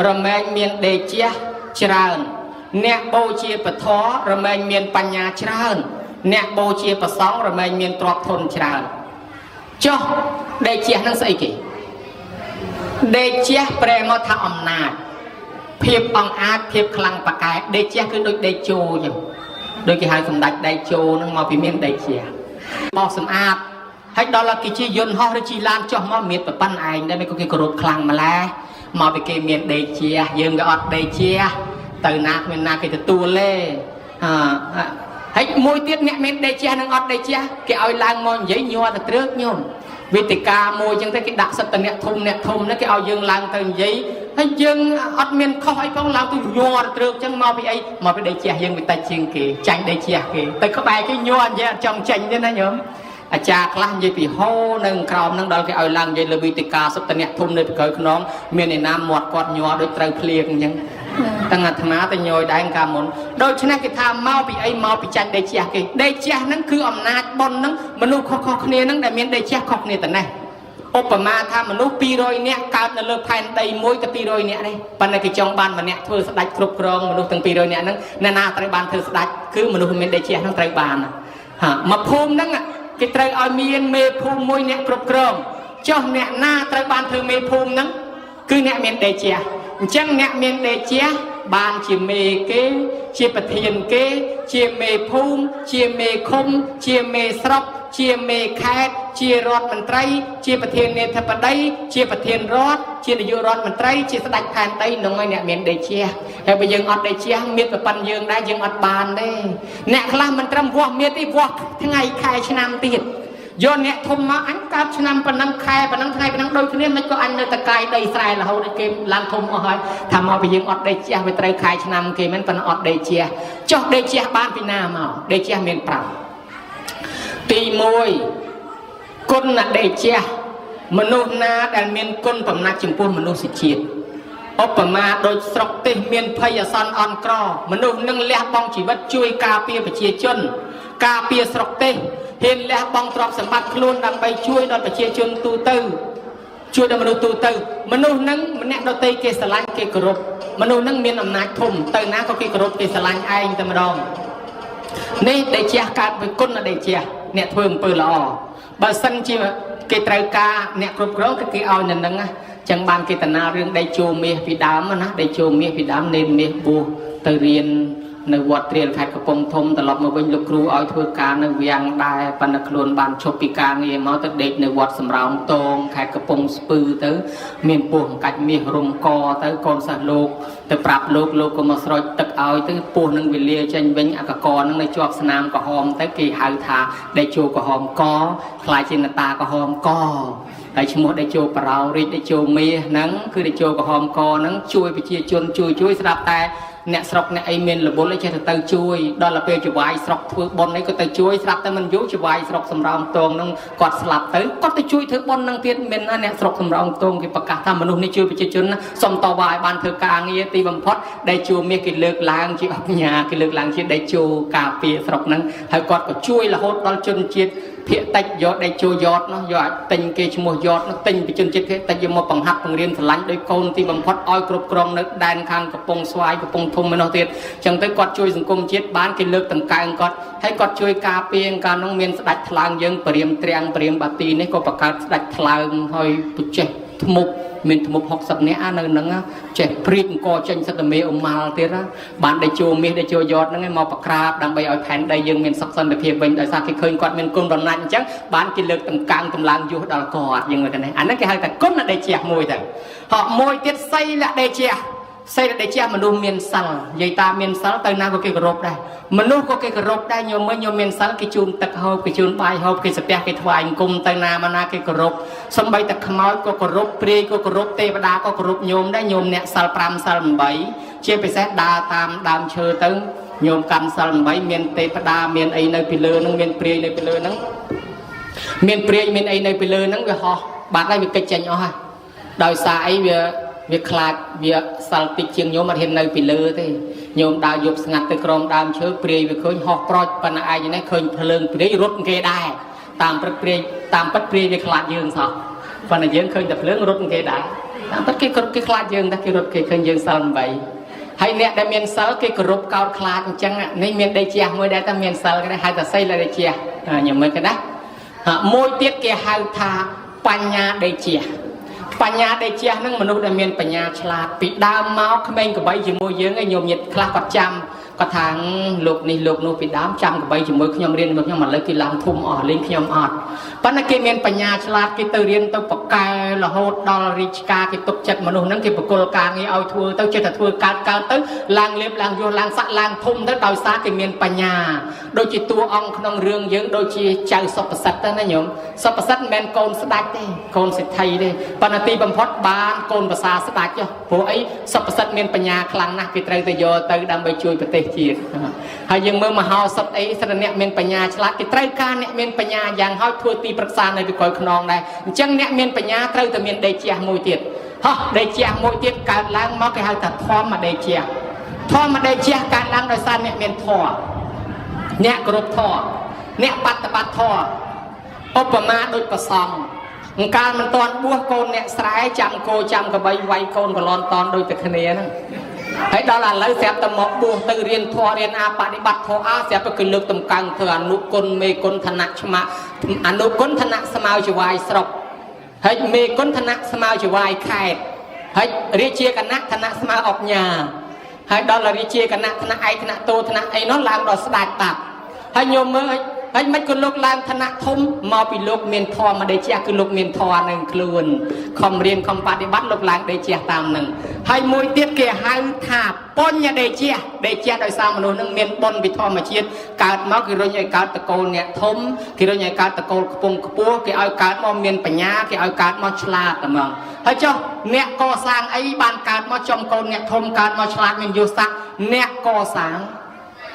រមែងមានដេជះច្រើនអ្នកបូជាពធរមែងមានបញ្ញាច្រើនអ្នកបូជាប្រសងរមែងមានទ្រព្យធនច្រើនចុះដេជះនឹងស្អីគេដេជះប្រែមកថាអំណាចភាពអង្អាចភាពខ្លាំងប៉ាកែដេជះគឺដូចដេជោអញ្ចឹងដូចគេហៅសម្ដេចដេជោនឹងមកពីមានដេជះបោះសម្អាតហើយដល់គេជាយន្តហោះឬជិះឡានចុះមកមានប្រប៉ុណ្ណឯងដែរមិនក៏គេគោរពខ្លាំងម្ល៉េះមកពីគេមានដេជះយើងក៏អត់ដេជះទៅណាគ្មានណាគេទទួលទេហើយមួយទៀតអ្នកមានដេជះនិងអត់ដេជះគេឲ្យឡើងមកនិយាយញ័រទៅត្រឹកញោមវេទិកាមួយចឹងទៅគេដាក់សិទ្ធិអ្នកធំនេះគេឲ្យយើងឡើងទៅនិយាយហើយយើងអត់មានខុសអីផងឡើងទៅញ័រត្រឹកចឹងមកពីអីមកពីដេជះយើងវាតិចជាងគេចាញ់ដេជះគេទៅក្បែរគេញ័រនិយាយអត់ចង់ចាញ់ទេណាញោមអាចារ្យខ្លះនិយាយពីហោនៅក្រោមហ្នឹងដល់គេឲ្យឡើងនិយាយលើវេទិកាសិទ្ធិអ្នកធំនៅពីក្រោយខ្នងមានឯណាមាត់គាត់ញ័រដូចត្រូវភ្លៀងអញ្ចឹងទាំងអាត្មាទៅញយដែរកាលមុនដូច្នេះគេថាមកពីអីមកពីចាញ់ដេជះគេដេជះហ្នឹងគឺអំណាចប៉ុនហ្នឹងមនុស្សខុសៗគ្នាហ្នឹងដែលមានដេជះខុសគ្នាតែនេះឧបមាថាមនុស្ស200នាក់កើតនៅលើផែនដីមួយទៅ200នាក់នេះប៉ុន្តែគេចង់បានម្នាក់ធ្វើស្ដេចគ្រប់គ្រងមនុស្សទាំង200នាក់ហ្នឹងអ្នកណាត្រូវបានធ្វើស្ដេចគឺមនុស្សមានដេជះហ្នឹងត្រូវបានមកភូមិហ្នឹងគេត្រូវឲ្យមានមេភូមិមួយអ្នកគ្រប់គ្រងចុះអ្នកណាត្រូវបានធ្វើមេភូមិហ្នឹងគឺអ្នកមានដេជះអញ្ចឹងអ្នកមានដេជះបានជាមេគេជាប្រធានគេជាមេភូមិជាមេឃុំជាមេស្រុកជាមេខេត្តជារដ្ឋមន្ត្រីជាប្រធានាធិបតីជាប្រធានរដ្ឋជានាយករដ្ឋមន្ត្រីជាស្ដេចផែនដីនឹងឲ្យអ្នកមានដេជះហើយបើយើងអត់ដេជះមានប្រព័ន្ធយើងដែរយើងអត់បានទេអ្នកខ្លះមិនត្រឹមវាស់មានទេវាស់ថ្ងៃខែឆ្នាំទៀតយកអ្នកធំមកអញកើតឆ្នាំប៉ុណ្ណឹងខែប៉ុណ្ណឹងថ្ងៃប៉ុណ្ណឹងដូចគ្នាមិនក៏អញនៅតកាយដីស្រែរហូតដល់គេឡើងធំអស់ហើយថាមកពីយើងអត់ដេជះវាត្រូវខែឆ្នាំគេមិនប៉ុន្តែអត់ដេជះចុះដេជះបានពីណាមកដេជះមាន5ទី1គុណដេជះមនុស្សណាដែលមានគុណបំណាច់ចំពោះមនុស្សជាតិឧបមាដូចស្រុកទេសមានភ័យអាសន្នអន់ក្រមនុស្សនឹងលះបង់ជីវិតជួយការពារប្រជាជនការពារស្រុកទេសហ៊ានលះបង់ទ្រព្យសម្បត្តិខ្លួនដើម្បីជួយដល់ប្រជាជនទូទៅជួយដល់មនុស្សទូទៅមនុស្សនឹងម្នាក់ដទៃគេស្រឡាញ់គេគោរពមនុស្សនឹងមានអំណាចធំទៅណាក៏គេគោរពគេស្រឡាញ់ឯងតែម្ដងនេះដេជះកើតពីគុណដេជះអ្នកធ្វើអំពើល្អបើសិនជាគេត្រូវការអ្នកគ្រប់គ្រងគឺគេឲ្យនៅនឹងចឹងបានគេតាណារឿងដេជោមាសពីដើមណាដេជោមាសពីដើមនេនមាសបួសទៅរៀននៅវត្តត្រៀលខេត្តកំពង់ធំត្រឡប់មកវិញលោកគ្រូឲ្យធ្វើការនៅវាំងដែរប៉ុន្តែខ្លួនបានឈប់ពីការងារមកទៅដេកនៅវត្តសំរោងតងខេត្តកំពង់ស្ពឺទៅមានពស់អង្កាច់មាសរុំកទៅកូនសិស្សលោកទៅប្រាប់លោកក៏មកស្រោចទឹកឲ្យទៅពស់នឹងវាលាចេញវិញអកកនឹងនៅជាប់ស្នាមក្រហមទៅគេហៅថាដេជោក្រហមកខ្លាយជានតាក្រហមកហើយឈ្មោះដេជោបរោរាជដេជោមាសហ្នឹងគឺដេជោក្រហមកហ្នឹងជួយប្រជាជនជួយស្រាប់តែអ្នកស្រុកអ្នកអីមានលបុលអីចេះទៅជួយដល់ពេលចវាយស្រុកធ្វើបុណ្យអីក៏ទៅជួយស្រាប់តែមិនយូរចវាយស្រុកសំរោងតងហ្នឹងគាត់ស្លាប់ទៅគាត់ទៅជួយធ្វើបុណ្យហ្នឹងទៀតមានអ្នកស្រុកសំរោងតងគេប្រកាសថាមនុស្សនេះជួយប្រជាជនសុំតវ៉ាឲ្យបានធ្វើការងារទីបំផុតដែលជួមាសគេលើកឡើងជាអញ្ញាគេលើកឡើងជាដេជោការពារស្រុកហ្នឹងហើយគាត់ក៏ជួយរហូតដល់ជនជាតិភាគតិចយកដេជោយតនោះយកទិញគេឈ្មោះយតនោះទិញពីជនជាតិភាគតិចយកមកបង្ហាត់បង្រៀនស្រឡាញ់ដោយកូនទីបំផុតឲ្យគ្រប់គ្រងនៅដែនខាងកំពង់ស្វាយកំពង់ធំឯនោះទៀតចឹងទៅគាត់ជួយសង្គមជាតិបានគេលើកតង្កើងគាត់ហើយគាត់ជួយការពារកាលនោះមានស្ដេចថ្លើមយើងព្រាមត្រាំងព្រាមបាទីនេះក៏បង្កើតស្ដេចថ្លើមហើយពុចេះធ្មប់មានធ្មប់60នាក់នៅហ្នឹងចេះព្រៀកអង្គចេញសិទ្ធិមេអ៊ុម៉ាល់ទៀតបានដេជោមាសដេជោយតហ្នឹងមកប្រក្រាបដើម្បីឲ្យផែនដីយើងមានសុខសន្តិភាពវិញដោយសារគេឃើញគាត់មានគុណបំណាច់អញ្ចឹងបានគេលើកតង្កើងកម្លាំងយុះដល់គាត់យើងមើលទៅនេះអាហ្នឹងគេហៅថាគុណដេជះមួយទៅហកមួយទៀតសីលដេជះសេចក្តីជាមនុស្សមានសិលនិយាយតាមានសិលទៅណាក៏គេគោរពដែរមនុស្សក៏គេគោរពដែរញោមញោមមានសិលគេជូនទឹកហូបគេជូនបាយហូបគេស្ពះគេថ្វាយអង្គមទៅណាមកណាគេគោរពសំបីតែខ្មោចក៏គោរពព្រាយក៏គោរពទេវតាក៏គោរពញោមដែរញោមអ្នកសិល5សិល8ជាពិសេសដើរតាមដើមឈើទៅញោមកាន់សិល8មានទេវតាមានអីនៅពីលើហ្នឹងមានព្រាយនៅពីលើហ្នឹងមានព្រាយមានអីនៅពីលើហ្នឹងវាហោះបាត់ហើយវាកិច្ចចេញអស់ហើយដោយសារអីវាខ្លាចវាសាល់តិចជាងញោមអត់ហ៊ាននៅពីលើទេញោមដើរយប់ស្ងាត់ទៅក្រោមដើមឈើព្រាយវាឃើញហោះប្រចប៉ុន្តែឯងនេះឃើញភ្លើងព្រាយរត់គេដែរតាមព្រឹកព្រាយតាមពិតព្រាយវាខ្លាចយើងសោះ phần này dương khơi tập lớn rút cái đá tất cái khla dương ta cái rút cái khơi dương sao vậy hay nè đại miền sớ cái group cao khla chẳng nên miền đây chia mới đây ta miền sớ cái này hai ta xây là đây chia nhưng mấy cái đó môi tiết kia hai tha panya đây chia panya đây chia năngមនុស្សដែលមានបញ្ញាឆ្លាតពីដើមមកក្មេងកបីជាមួយយើងឯងញោមញាតខ្លះគាត់ចាំគាត់ថាលោកនេះលោកនោះពីដើមចាំកបីជាមួយខ្ញុំរៀនមកខ្ញុំឥឡូវគេឡើងធំអស់លេងខ្ញុំអត់ប៉ុន្តែគេមានបញ្ញាឆ្លាតគេទៅរៀនទៅបកែរហូតដល់រាជការគេទុកចិត្តមនុស្សហ្នឹងគេបកគលការងារឲ្យធ្វើទៅចិត្តតែធ្វើកើតទៅឡើងលៀបឡើងយសឡើងសាក់ឡើងធំទៅដោយសារគេមានបញ្ញាដូចជាតួអង្គក្នុងរឿងយើងដូចជាចៅសុបសិទ្ធទៅណាញោមសុបសិទ្ធមិនមែនកូនស្ដេចទេកូនសេដ្ឋីទេប៉ុន្តែទីបំផុតបានកូនប្រសាស្ដេចចុះព្រោះអីសុបសិទ្ធមានបញ្ញាខ្លាំងណាស់គេត្រូវទៅយកទៅដើម្បីជួយប្រទេសជាតិហើយយើងមើលមហោសថអីស្រីអ្នកមានបញ្ញាឆ្លាតគេត្រូវការអ្នកមានបញ្ញាយ៉ាងហោចធ្វើទីប្រឹក្សានៅពីក្រោយខ្នងដែរអញ្ចឹងអ្នកមានបញ្ញាត្រូវតែមានដេកជះមួយទៀតហោះដេកជះមួយទៀតកើតឡើងមកគេហៅថាធម្មដេកជះធម្មដេកជះកើតឡើងដោយសារអ្នកមានធម៌អ្នកគោរពធម៌អ្នកបប្រតិបត្តិធម៌ឧបមាដូចប្រសង់កាលមិនតាន់បួសកូនអ្នកស្រែចាំគោចាំកបីវាយកូនកលន់តនដូចតែគ្នាហ្នឹងហើយដល់ឥឡូវស្រាប់តែមកបួសទៅរៀនធម៌រៀនបប្រតិបត្តិធម៌ស្រាប់តែគឺលើកតម្កើងធ្វើអនុគុណមេគុណឋានៈឆ្មាអនុគុណឋានៈស្មៅជាវាយស្រុកហើយមេគុណឋានៈស្មៅជាវាយខេត្តហើយរាជាគណៈឋានៈស្មៅអុកញ៉ាហើយដល់រាជាគណៈឋានៈឯកឋានៈតូឋានៈអីនោះឡើងដល់ស្ដេចតាប់ហើយញោមមើលហើយមិនក៏លោកឡើងឋានៈធំមកពីលោកមានធម៌មកដេជះគឺលោកមានធម៌នឹងខ្លួនខំរៀនខំបប្រតិបត្តិលោកឡើងដេជះតាមនឹងហើយមួយទៀតគេហៅថាបញ្ញដេជះដោយសារមនុស្សនឹងមានបុណ្យពីធម្មជាតិកើតមកគេរុញឲ្យកើតតកូលអ្នកធំគេរុញឲ្យកើតតកូលខ្ពង់ខ្ពស់គេឲ្យកើតមកមានបញ្ញាគេឲ្យកើតមកឆ្លាតតែហ្មងហើយចុះអ្នកកសាងអីបានកើតមកចំកូនអ្នកធំកើតមកឆ្លាតមានយុស័ក្តិអ្នកកសាង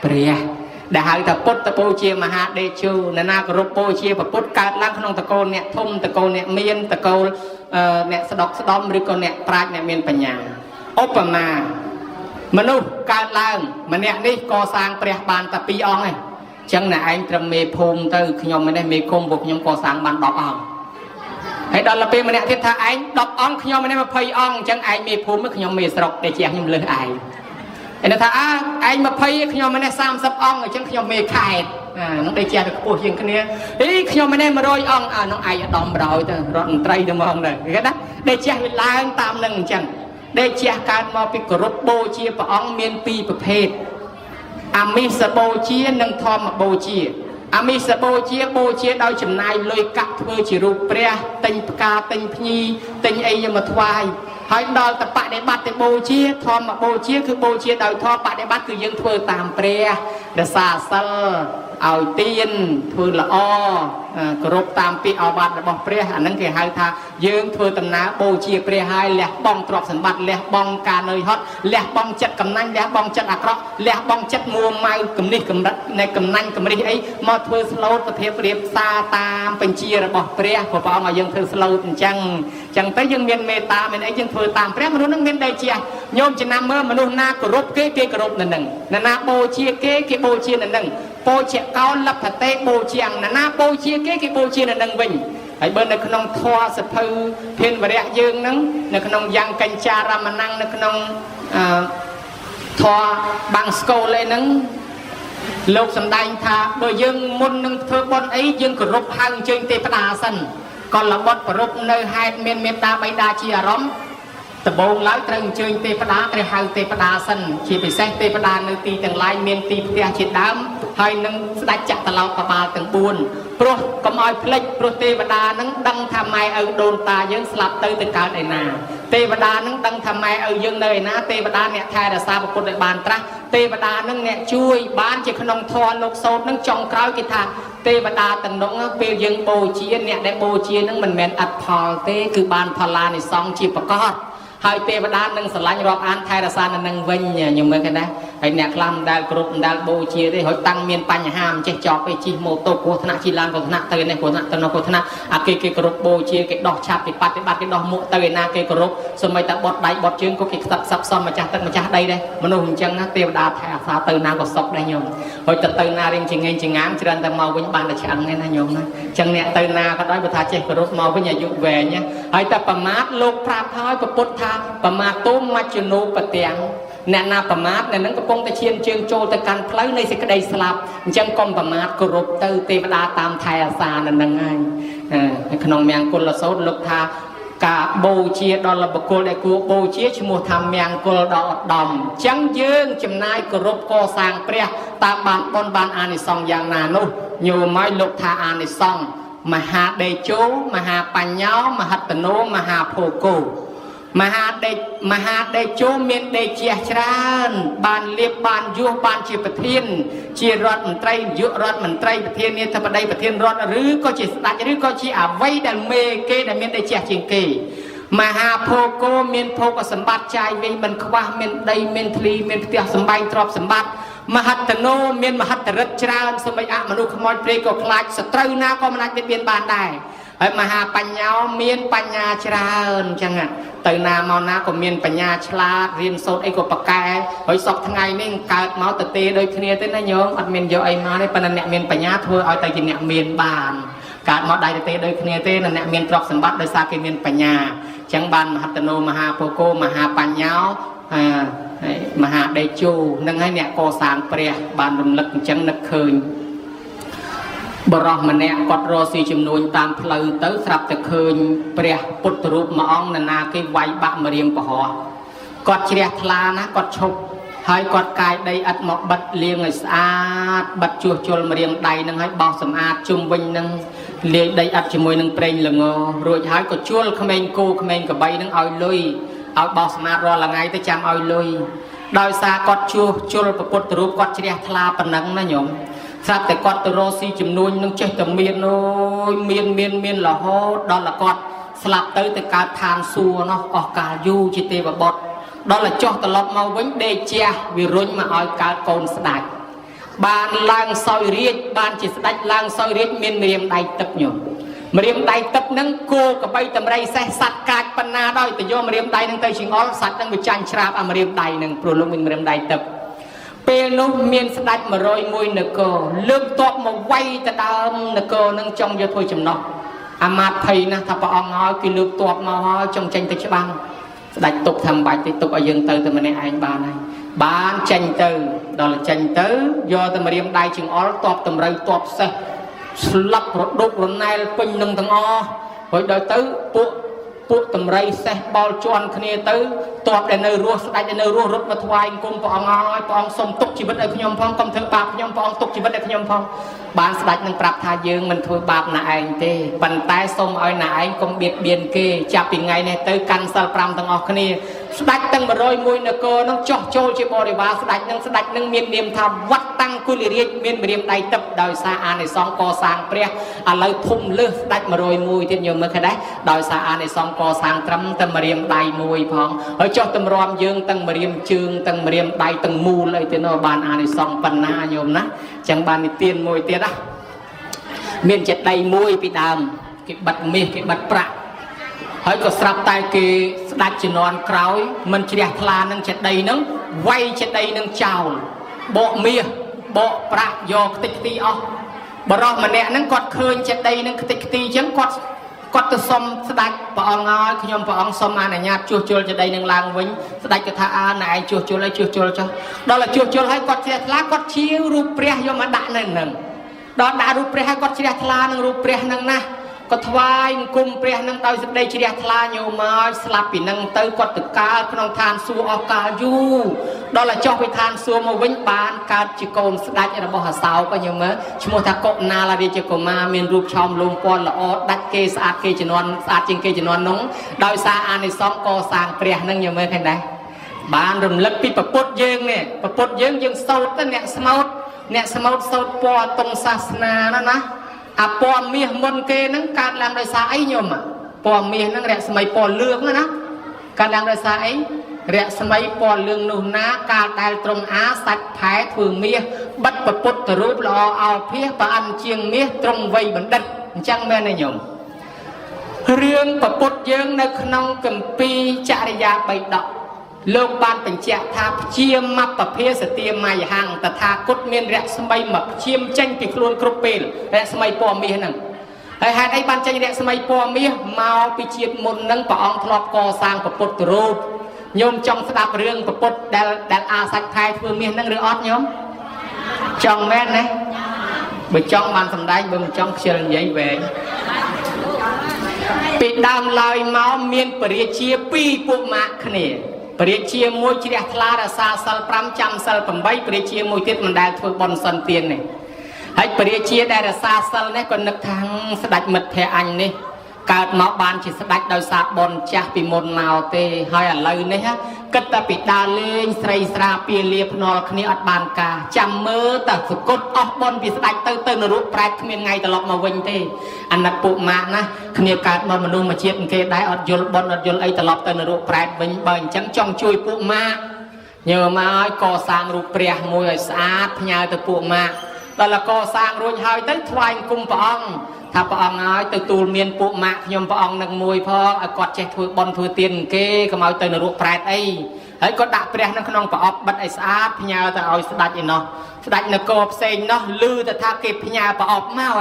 ព្រះដែលហៅថាពុទ្ធបូជាមហាដេជោនរណាគោរពបូជាពុទ្ធកើតឡើងក្នុងតកូលអ្នកធំតកូលអ្នកមានតកូលអ្នកស្ដុកស្ដំឬក៏អ្នកប្រាជ្ញអ្នកមានបញ្ញាឧបមាមនុស្សកើតឡើងម្នាក់នេះកសាងព្រះបានតែ2អង្គឯងអញ្ចឹងណែឯងត្រឹមមេភូមិទៅខ្ញុំមិននេះមេឃុំពួកខ្ញុំកសាងបាន10អង្គហើយដល់ពេលម្នាក់ទៀតថាឯង10អង្គខ្ញុំមិននេះ20អង្គអញ្ចឹងឯងមេភូមិខ្ញុំមេស្រុកដែលជាខ្ញុំលើសឯងឯថាឯង20ខ្ញុំនេះ30អង្គអញ្ចឹងខ្ញុំមេខេតនោះដែលជាទៅខ្ពស់ជាងគ្នាខ្ញុំនេះ100អង្គនោះឯងឧត្តមប្រោយទៅរដ្ឋមន្ត្រីទៅហ្មងទៅគេណាដែលជាវាឡើងតាមនឹងអញ្ចឹងដែលជាកើតមកពីគោរពបូជាព្រះអង្គមាន2ប្រភេទអាមិសបូជានិងធម្មបូជាអាមិសបូជាដោយចំណាយលុយកាក់ធ្វើជារូបព្រះទិញផ្កាទិញភ្ញីទិញអីយកមកថ្វាយហើយដល់តបដិបត្តិទៅបូជាធម្មបូជាគឺបូជាដោយធម៌បដិបត្តិគឺយើងធ្វើតាមព្រះរសាសិលឲ្យទានធ្វើល្អគោរពតាមពាក្យឱវាទរបស់ព្រះអាហ្នឹងគេហៅថាយើងធ្វើដំណើរបូជាព្រះហើយលះបង់ទ្រព្យសម្បត្តិលះបង់ការនឿយហត់លះបង់ចិត្តកំណាញ់លះបង់ចិត្តអាក្រក់លះបង់ចិត្តមួម៉ៅគំនិះកម្រិតនៃកំណាញ់កម្រិះអីមកធ្វើស្លូតប្រភេទរៀបសារតាមបញ្ជារបស់ព្រះព្រះអង្គឲ្យយើងធ្វើស្លូតអញ្ចឹងទៅយើងមានមេត្តាមានអីយើងធ្វើតាមព្រះមនុស្សនឹងមានដេកជាញោមចំណាំមើលមនុស្សណាគោរពគេគោរពនៅនឹងណាបូជាគេបូជានៅនឹងបូជាកោលភតេបូជាណាបូជាគេបូជានៅនឹងវិញហើយបើនៅក្នុងធម៌សភៅភានវរៈយើងហ្នឹងនៅក្នុងយ៉ាងកញ្ចារមណង្គនៅក្នុងធម៌បាំងស្គូលហ្នឹងលោកសម្ដែងថាបើយើងមុននឹងធ្វើបុណ្យអីយើងគោរពហៅអញ្ជើញទេវតាសិនកលបុត្រប្រពនៅហេតុមានមេត្តាបិតាជាអារម្មណ៍ដំបូងឡើយត្រូវអញ្ជើញទេវតាត្រូវហៅទេវតាសិនជាពិសេសទេវតានៅទីទាំងឡាយមានទីផ្ទះជាដើមហើយនឹងស្ដេចចក្រឡោកបបាលទាំង4ព្រោះកុំឲ្យភ្លេចព្រោះទេវតានឹងដឹងថាម៉ែឪដូនតាយើងស្លាប់ទៅកើតឯណាទេវតានឹងដឹងថាម៉ែឪយើងនៅឯណាទេវតាអ្នកថែរក្សាពុទ្ធឲ្យបានត្រាស់ទេវតានឹងអ្នកជួយបានជាក្នុងធម៌លោកសោតនឹងចុងក្រោយគេថាទេវតាទាំងនោះពេលយើងបូជាអ្នកដែលបូជានឹងមិនមែនអត់ផលទេគឺបានផល្លានិសង្ឃជាប្រកបហើយទេវតានឹងស្រឡាញ់រាប់អានថែរក្សានៅនឹងវិញខ្ញុំមើលគេណា ហើយអ្នកខ្លះដែលគ្រប់ដែលបូជាទេហើយតាំងមានបញ្ហាមិនចេះចប់ឯជិះម៉ូតូគ្រោះថ្នាក់ជិះឡានគ្រោះថ្នាក់ទៅនេះគ្រោះថ្នាក់ទៅនោះគ្រោះថ្នាក់អាគេគ្រប់បូជាគេដោះឆាប់គេបដិបត្តិគេដោះមុខទៅឯណាគេគ្រប់សម្បីតែបត់ដៃបត់ជើងក៏គេខ្សឹបស័ព្ទសមម្ចាស់ទឹកម្ចាស់ដីដែរមនុស្សអញ្ចឹងណាទេវតាថែអាសាទៅណាក៏សុខដែរញោមហើយទៅណារៀងចងចងាមច្រើនតែមកវិញបានតែឆ្អឹងឯណាញោមណាអញ្ចឹងអ្នកទៅណាក៏ដោយបើថាចេះគោរពមកវិញអាយុវែងហើយតែប្រមាថលោកប្រាប់ហើយពុទ្ធថាប្រមាទទុំមជ្ឈនូបទាំងអ្នកណាប្រមាថអ្នកនឹងកំពុងតែឈានជើងចូលទៅកាន់ផ្លូវនៃសេចក្តីស្លាប់អញ្ចឹងកុំប្រមាថគោរពទៅទេវតាតាមថែអាសានៅនឹងហើយក្នុងមង្គលសូត្រលោកថាការបូជាដល់បុគ្គលដែលគួរបូជាឈ្មោះថាមង្គលដ៏ឧត្តមអញ្ចឹងយើងចំណាយគោរពកសាងព្រះតើបានបុណ្យបានអានិសង្សយ៉ាងណានោះញោមឲ្យលោកថាអានិសង្សមហាដេជោមហាបញ្ញោមហត្តនោមហាភោគោមហាដេជោមានដេជះច្រើនបានលៀបបានយោះបានជាប្រធានជារដ្ឋមន្ត្រីនាយករដ្ឋមន្ត្រីប្រធានាធិបតីប្រធានរដ្ឋឬក៏ជាស្ដេចឬក៏ជាអ្វីដែលមេគេដែលមានដេជះជាងគេមហាភោគោមានភោគសម្បត្តិចាយវិញមិនខ្វះមានដីមានធ្លីមានផ្ទះសម្បែងទ្រព្យសម្បត្តិមហត្តនោមានមហត្តរិទ្ធច្រើនសម្បីអមនុស្សខ្មោចព្រាយក៏ខ្លាចសត្រូវណាក៏មិនអាចបៀតបៀនបានដែរហើយមហាបញ្ញោមានបញ្ញាច្រើនអញ្ចឹងទៅណាមកណាក៏មានបញ្ញាឆ្លាតរៀនសូត្រអីក៏ប៉កែហើយសពថ្ងៃនេះកើតមកទៅទេដូចគ្នាទេណាញោមអត់មានយកអីមកទេប៉ុន្តែអ្នកមានបញ្ញាធ្វើឲ្យទៅជាអ្នកមានបានកើតមកដៃទៅទេដូចគ្នាទេអ្នកមានទ្រព្យសម្បត្តិដោយសារគេមានបញ្ញាអញ្ចឹងបានមហត្តនោមហាភោគោមហាបញ្ញោមហាដេជោនឹងឲ្យអ្នកកសាងព្រះបានរំលឹកអញ្ចឹងនឹកឃើញបរោះម្នាក់គាត់រស់ស៊ីចំនួនតាមផ្លូវទៅស្រាប់តែឃើញព្រះពុទ្ធរូបមួយអង្គនរណាគេវាយបាក់ម្រាមពហោះគាត់ជ្រះថ្លាណាគាត់ឈប់ហើយគាត់កាយដីឥដ្ឋមកបិទលាងឲ្យស្អាតបិទជួសជុលម្រាមដៃនឹងឲ្យបោសសម្អាតជុំវិញនឹងលាយដីឥដ្ឋជាមួយនឹងប្រេងល្ងរួចហើយក៏ជួលក្មេងគោក្មេងក្របីនឹងឲ្យលុយឲ្យបោសសម្អាតរាល់ថ្ងៃទៅចាំឲ្យលុយដោយសារគាត់ជួសជុលពុទ្ធរូបគាត់ជ្រះថ្លាប៉ុណ្ណឹងណាញោមស្រាប់តែគាត់ទៅរកស៊ីចំនួននឹងចេះតែមានអូយមានរហូតដល់តែគាត់ស្លាប់ទៅកើតឋានសួគ៌នោះអស់កាលយូរជាទេវបុត្រដល់តែចុះត្រឡប់មកវិញដេកជះវិរុញមកឲ្យកើតកូនស្ដេចបានឡើងសោយរាជបានជាស្ដេចឡើងសោយរាជមានម្រាមដៃទឹកញោមម្រាមដៃទឹកហ្នឹងគោក្របីតម្រៃសេះសัตว์កាចប៉ុណ្ណាដោយទៅយកម្រាមដៃហ្នឹងទៅចង្អុលសัตว์ហ្នឹងវាចាញ់ច្រាបអាម្រាមដៃហ្នឹងព្រោះលោកមានម្រាមដៃទឹកពេលនោះមានស្ដេច101នគរលើកទ័ពមកវាយទៅដើមនគរនឹងចង់យកធ្វើចំណោះអាមាត្យភ័យណាស់ថាព្រះអង្គឲ្យគេលើកទ័ពមកហើយចង់ចេញទៅច្បាំងស្ដេចទុកថាមិនបាច់ទេទុកឲ្យយើងទៅតែម្នាក់ឯងបានហើយបានចេញទៅដល់ចេញទៅយកតែម្រាមដៃចង្អុលទ័ពតម្រូវទ័ពសេះស្លាប់រដុករណែលពេញនឹងទាំងអស់ហើយដល់ទៅពួកតម្រៃសេះបោលជន់គ្នាទៅតបដែលនៅរស់ស្ដេចដែលនៅរស់រត់មកថ្វាយអង្គមព្រះអង្គឲ្យព្រះអង្គសូមទុកជីវិតឲ្យខ្ញុំផងកុំធ្វើបាបខ្ញុំព្រះអង្គទុកជីវិតឲ្យខ្ញុំផងបានស្ដេចនឹងប្រាប់ថាយើងមិនធ្វើបាបណាឯងទេប៉ុន្តែសូមឲ្យណាឯងកុំបៀតបៀនគេចាប់ពីថ្ងៃនេះទៅកាន់សិល5ទាំងអស់គ្នាស្ដេចទាំង101នគរនោះចោះចូលជាបរិវារស្ដេចនឹងមាននាមថាវត្តតាំងគុលរាជមានម្រាមដៃទឹកដោយសារអានិសង្សកសាងព្រះឥឡូវធំលើសស្ដេច101ទៀតញោមមើលឃើញដែរដោយសារអានិសង្សកសាងត្រឹមតែម្រាមដៃមួយផងហើយចុះតម្រាំយើងទាំងម្រាមជើងទាំងម្រាមដៃទាំងមូលអីទៅនោះបានអានិសង្សប៉ុណ្ណាញោមណាអញ្ចឹងបាននិទានមួយទៀតណាមានចេតិយមួយពីដើមគេបិទមាសគេបិទប្រាក់ហើយក៏ស្រាប់តែគេស្ដាច់ជំនាន់ក្រោយមិនជ្រះថ្លានឹងចេតិយនឹងវាយចេតិយនឹងចោលបកមាសបកប្រាក់យកខ្ទេចខ្ទីអស់បរោះម្នាក់ហ្នឹងគាត់ឃើញចេតិយនឹងខ្ទេចខ្ទីអញ្ចឹងគាត់ទៅសុំស្ដេចព្រះអង្គឲ្យខ្ញុំព្រះអង្គសុំអនុញ្ញាតជួសជុលចេតិយនឹងឡើងវិញស្ដេចក៏ថាណែឯងជួសជុលឲ្យជួសជុលចុះដល់តែជួសជុលឲ្យគាត់ជ្រះថ្លាគាត់ជាវរូបព្រះយកមកដាក់នៅនឹងដល់ដាក់រូបព្រះឲ្យគាត់ជ្រះថ្លានឹងរូបព្រះនឹងណាក៏ថ្វាយអង្គមព្រះនឹងដោយសេចក្តីជ្រះថ្លាញោមមកស្លាប់ពីនឹងទៅគាត់ទៅកើតក្នុងឋានសួគ៌អស់កាលយូរដល់តែចុះពីឋានសួគ៌មកវិញបានកើតជាកូនស្ដេចរបស់អាសោកញោមមើលឈ្មោះថាកុណាលរាជកុមារមានរូបឆោមលំពណ៌ល្អដាច់គេស្អាតគេជំនាន់ស្អាតជាងគេជំនាន់នោះដោយសារអានិសង្សកសាងព្រះនឹងញោមមើលឃើញដែរបានរំលឹកពីពុទ្ធយើងនេះពុទ្ធយើងសូត្រទៅអ្នកស្មោតសូត្រពណ៌តុងសាសនាណាអាពណ៌មាសមុនគេហ្នឹងកើតឡើងដោយសារអីញោមពណ៌មាសហ្នឹងរស្មីពណ៌លឿងណាកើតឡើងដោយសារអី រស្មីពណ៌លឿងនោះណាកាលដែលត្រង់អាសាច់ផែធ្វើមាសបិទប្រពុតរូបល្អអោភាសប្រអិនជាងមាសត្រង់វ័យបណ្ឌិតអញ្ចឹងមែនទេញោមរឿងប្រពុតយើងនៅក្នុងគម្ពីរចរិយាបិដកលោកបានបញ្ជាក់ថាព្យាមបភាសទាមយហង្សតថាគតមានរស្មីមកព្យាមចេញពីខ្លួនគ្រប់ពេលរស្មីពណ៌មាសហ្នឹងហើយហេតុអីបានចេញរស្មីពណ៌មាសមកពីជាតិមុនហ្នឹងព្រះអង្គធ្លាប់កសាងប្រពុតរូបញោមចង់ស្ដាប់រឿងប្រពុតដែលអាសាច់ខែធ្វើមាសហ្នឹងឬអត់ញោមចង់មែនណាបើចង់បានសម្ដែងបើមិនចង់ខ្ជិលនិយាយវែងពីដើមឡើយមកមានពរាជាពីរពួកម៉ាក់គ្នាពរាជាមួយជ្រះថ្លារសាសិល5ចាំសិល8ពរាជាមួយទៀតមិនដែលធ្វើបុណ្យសិនទាននេះហើយពរាជាដែលរសាសិលនេះក៏នឹកថាស្ដេចមិត្តភក្តិអញនេះកើតមកបានជាស្ដេចដោយសារបុណ្យចាស់ពីមុនមកទេហើយឥឡូវនេះគិតតែពីដើរលេងស្រីស្រាពាលាភ្នាល់គ្នាអត់បានការចាំមើលតែសកុតអស់បុណ្យពីស្ដេចទៅនរកប្រែតគ្មានថ្ងៃត្រឡប់មកវិញទេអាណិតពួកម៉ាក់ណាគ្នាកើតមកមនុស្សមួយជាតិគេដែរអត់យល់បុណ្យអត់យល់អីត្រឡប់ទៅនរកប្រែតវិញបើអញ្ចឹងចង់ជួយពួកម៉ាក់ញើមកឲ្យកសាងរូបព្រះមួយឲ្យស្អាតផ្ញើទៅពួកម៉ាក់ដល់កសាងរួចហើយទៅថ្វាយអង្គមព្រះអង្គថាព្រះអង្គហើយទៅទូលមានពួកម៉ាក់ខ្ញុំព្រះអង្គនឹងមួយផងឲ្យគាត់ចេះធ្វើបុណ្យធ្វើទានគេកុំឲ្យទៅនរកប្រែតអីហើយក៏ដាក់ព្រះនៅក្នុងប្រអប់បិទឲ្យស្អាតផ្ញើទៅឲ្យស្ដេចឯណោះស្ដេចនគរផ្សេងនោះឮទៅថាគេផ្ញើប្រអប់មក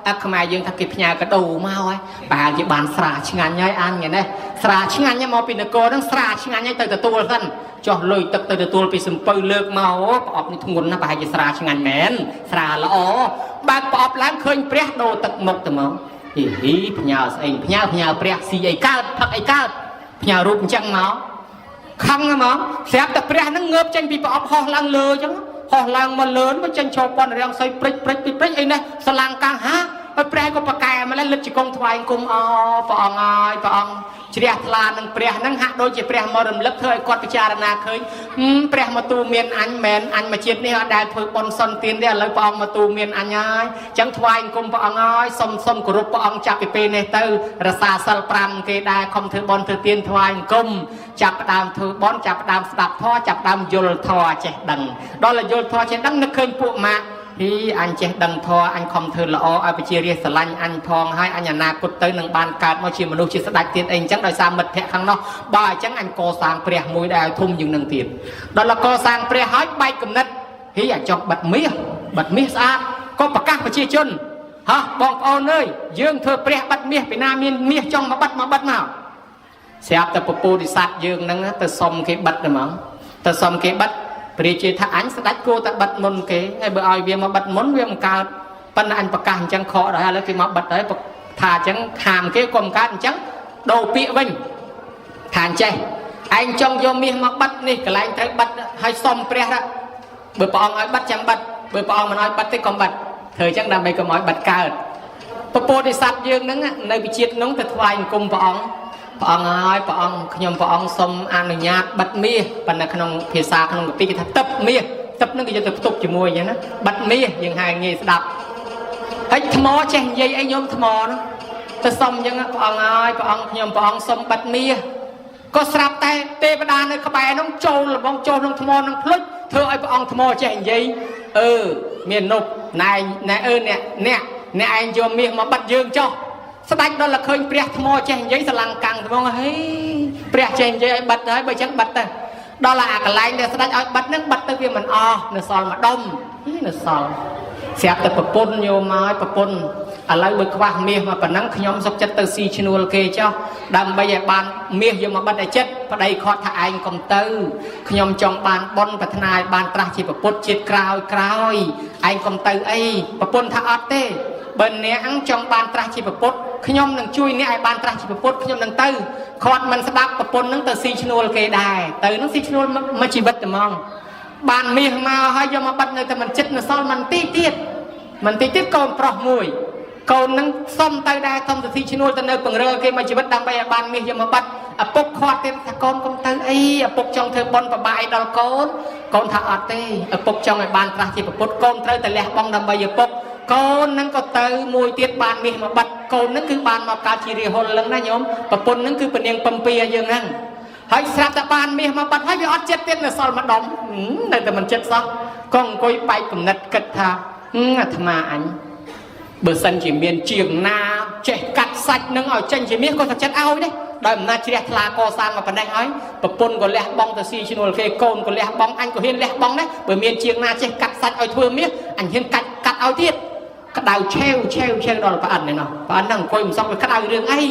អាខ្មែរយើងថាគេផ្ញើកដោមកហើយប្រហែលជាបានស្រាឆ្ងាញ់ហើយអានហ្នឹងស្រាឆ្ងាញ់មកពីនគរហ្នឹងស្រាឆ្ងាញ់ហើយទៅទទួលសិនចុះលុយទឹកទៅទទួលពីសំពៅលើកមកប្រអប់នេះធ្ងន់ណាស់ប្រហែលជាស្រាឆ្ងាញ់មែនស្រាល្អបើកប្រអប់ឡើងឃើញព្រះដូរទឹកមុខទៅមកហ៊ីផ្ញើស្អីផ្ញើព្រះស៊ីអីកើតផឹកអីកើតផ្ញើរូបអញ្ចឹងមកខឹងហ្មងស្រាប់តែព្រះហ្នឹងងើបចេញពីប្រអប់ហោះឡើងលើអញ្ចឹងហោះឡើងមកលឿនមកចេញឈប់ប៉ុនរាំងសីព្រិចអីនេះសឡាំងកាំងហាហើយព្រះក៏ប្រកែម្លេះលិតជង្គង់ថ្វាយគុំអព្រះអង្គហើយព្រះអង្គជ្រះថ្លានឹងព្រះហ្នឹងហាក់ដូចជាព្រះមករំលឹកធ្វើឲ្យគាត់ពិចារណាឃើញព្រះមកទូមានអញមែនអញមកជាតិនេះអត់ដែលធ្វើបុណ្យសន្តិទានទេឥឡូវព្រះអង្គមកទូមានអញហើយអញ្ចឹងថ្វាយគុំព្រះអង្គហើយសុំគោរពព្រះអង្គចាប់ពីពេលនេះទៅរសាសិល5គេដែរខំធ្វើបុណ្យធ្វើទានថ្វាយគុំចាប់ផ្ដើមធ្វើបុណ្យចាប់ផ្ដើមស្ដាប់ធម៌ចាប់ផ្ដើមយល់ធម៌ចេះដឹងដល់យល់ធម៌ចេះដឹងនឹកឃើញពួកម៉ាក់អញចេះដឹងធម៌អញខំធ្វើល្អឲ្យប្រជារាស្ត្រស្រឡាញ់អញផងហើយអញអនាគតទៅនឹងបានកើតមកជាមនុស្សជាស្ដេចទៀតអីអញ្ចឹងដោយសារមិត្តភក្តិខាងនោះបើអញ្ចឹងអញកសាងព្រះមួយដែលឲ្យធំជាងនឹងទៀតដល់កសាងព្រះហើយបែកគំនិតអាចចង់បិទមាសស្អាតក៏ប្រកាសប្រជាជនហ៎បងប្អូនអើយយើងធ្វើព្រះបិទមាសពីណាមានមាសចង់មកបិទមកស្រាប់តែពពោធិសត្វយើងហ្នឹងទៅសុំគេបិទតែហ្មងទៅសុំគេបិទព្រះជាថាអញស្ដេចគួរតែបិទមុនគេហើយបើឲ្យវាមកបិទមុនវាមិនកើតប៉ុន្តែអញប្រកាសអញ្ចឹងខកដល់ហើយឥឡូវគេមកបិទហើយថាអញ្ចឹងខាមគេក៏មិនកើតអញ្ចឹងដូរពាក្យវិញថាអញ្ចេះឯងចង់យកមាសមកបិទនេះកន្លែងត្រូវបិទឲ្យសុំព្រះណាបើព្រះអង្គឲ្យបិទចាំបិទបើព្រះអង្គមិនឲ្យបិទទេកុំបិទធ្វើអញ្ចឹងដើម្បីកុំឲ្យបិទកើតពពោធិសត្វយើងហ្នឹងនៅវិជាតិនោះទៅថ្វាយអង្គមព្រះអង្គហើយព្រះអង្គខ្ញុំព្រះអង្គសូមអនុញ្ញាតបិទមាសប៉ុន្តែក្នុងភាសាក្នុងកាពីគេថាទឹកមាសទឹកហ្នឹងគេយកទៅផ្ទុកជាមួយអញ្ចឹងណាបិទមាសយើងហៅងាយស្ដាប់ហើយថ្មចេះនិយាយអីញោមថ្មហ្នឹងទៅសុំអញ្ចឹងព្រះអង្គហើយព្រះអង្គខ្ញុំព្រះអង្គសូមបិទមាសក៏ស្រាប់តែទេវតានៅក្បែរហ្នឹងចូលក្នុងថ្មហ្នឹងភ្លេចធ្វើឲ្យព្រះអង្គថ្មចេះនិយាយមាននុបណែអ្នកឯងយកមាសមកបិទយើងចុះស្ដេចដល់តែឃើញព្រះថ្មចេះនិយាយស្រឡាំងកាំងត្បូងហេព្រះចេះនិយាយឲ្យបិទហើយបើអញ្ចឹងបិទទៅដល់អាកន្លែងដែលស្ដេចឲ្យបិទហ្នឹងបិទទៅវាមិនអស់នៅសល់មួយដុំនៅសល់ស្រាប់តែប្រពន្ធញោមមកប្រពន្ធឥឡូវបើខ្វះមាសមកប៉ុណ្ណឹងខ្ញុំសុខចិត្តទៅស៊ីឈ្នួលគេចុះដើម្បីឲ្យបានមាសយកមកបិទឲ្យចិត្តប្តីគាត់ថាឯងកុំទៅខ្ញុំចង់បានបុណ្យប្រាថ្នាឲ្យបានត្រាស់ជាប្រពុតជាតិក្រោយឯងកុំទៅអីប្រពន្ធថាអត់ទេបើអ្នកចង់បានត្រាស់ជាប្រពុតខ្ញុំនឹងជួយអ្នកឲ្យបានត្រាស់ជាប្រពុតខ្ញុំនឹងទៅគាត់មិនស្ដាប់ប្រពន្ធនឹងទៅស៊ីឈ្នួលគេដែរទៅនឹងស៊ីឈ្នួលមួយជីវិតតែហ្មងបានមាសមកហើយយកមកបិទនៅតែមិនចិត្តនៅសល់មិនតិចទៀតកូនប្រុសមួយកូននឹងសុំទៅដែរសុំទៅស៊ីឈ្នួលទៅនៅពង្រើគេមួយជីវិតដើម្បីឲ្យបានមាសយកមកបិទឪពុកគាត់ទៀតថាកូនកុំទៅអីឪពុកចង់ធ្វើបុណ្យប្របាយដល់កូនថាអត់ទេឪពុកចង់ឲ្យបានត្រាស់ជាប្រពុតកូនត្រូវតែលះបង់ដើម្បីឪពុកកូននឹងក៏ទៅមួយទៀតបានមាសមកបិទកូននឹងគឺបានមកកើតជារាហុលលឹងណាញោមប្រពន្ធនឹងគឺពនាងពំពីយើងហ្នឹង ហើយស្រាប់តែបានមាសមកបាត់ហើយវាអត់ចិត្តទៀតនៅសល់ម្ដុំនៅតែមិនចិត្តសោះក៏អង្គុយបែកគំនិតគិតថាអាត្មាអញបើសិនជាមានជាងណាចេះកាត់សាច់នឹងឲ្យចេញជាមាសក៏ចិត្តឲ្យដែរដោយអំណាចជ្រះថ្លាកសាងមកប៉ុណ្ណេះហើយប្រពន្ធក៏លះបង់ទៅស៊ីឈ្នួលគេកូនក៏លះបង់អញក៏ហ៊ានលះបង់ដែរបើមានជាងណាចេះកាត់សាច់ឲ្យធ្វើមាសអញហ៊ានកាត់ឲ្យទៀតក្តៅឆេវដល់ប្រអិននេះនោះប្រអិនហ្នឹងអង្គុយមិនសក់វាក្តៅរឿងអី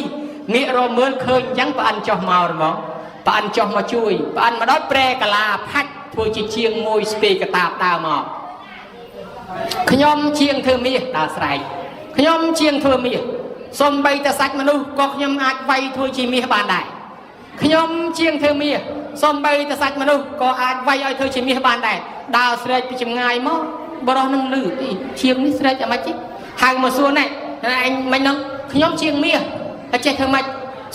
ងាករមើលឃើញអញ្ចឹងប្រអិនចុះមកហ្មងប្រអិនចុះមកជួយប្រអិនមកដល់ប្រែកាឡាផាច់ធ្វើជាជាងមួយស្ពេកតាបដើរមកខ្ញុំជាងធ្វើមាសដើរស្រែកខ្ញុំជាងធ្វើមាសសំបីតែសាច់មនុស្សក៏ខ្ញុំអាចវាយធ្វើជាមាសបានដែរខ្ញុំជាងធ្វើមាសសំបីតែសាច់មនុស្សក៏អាចវាយឲ្យធ្វើជាមាសបានដែរដើរស្រែកពីចម្ងាយមកបរោះនឹងលឺជាងនេះស្រែកអាម៉េចទេហៅមកសួរណែឯងមិនហ្នឹងខ្ញុំជាងមាសហើយចេះធ្វើម៉េច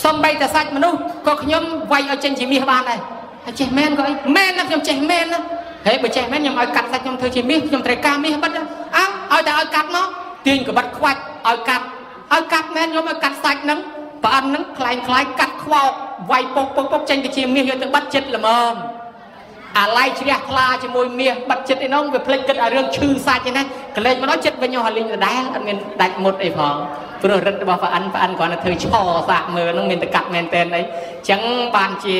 សំបីតែសាច់មនុស្សក៏ខ្ញុំវាយឲ្យចេញជាមាសបានដែរហើយចេះមែនក៏អីមែនណាខ្ញុំចេះមែនណាហេបើចេះមែនខ្ញុំឲ្យកាត់សាច់ខ្ញុំធ្វើជាមាសខ្ញុំត្រូវការមាសបិទអើឲ្យតែឲ្យកាត់មកទាញក្បិតខ្វាច់ឲ្យកាត់មែនខ្ញុំឲ្យកាត់សាច់ហ្នឹងប្រអិនហ្នឹងខ្លែងកាត់ខ្វោកវាយពុកចេញទៅជាមាសយកទៅបិទចិត្តល្មមអាឡៃជ្រះថ្លាជាមួយមាសបិទចិត្តឯនោះវាភ្លេចគិតឲ្យរឿងឈឺសាច់ឯណាកលែងមកដល់ចិត្តវិញឲ្យលីងដដែលអត់មានដាច់មុតអីផងព្រោះរិទ្ធរបស់ប្រអិនគ្រាន់តែធ្វើឈរសាកមើលហ្នឹងមានតែកាត់មែនតែនអីចឹងបានជា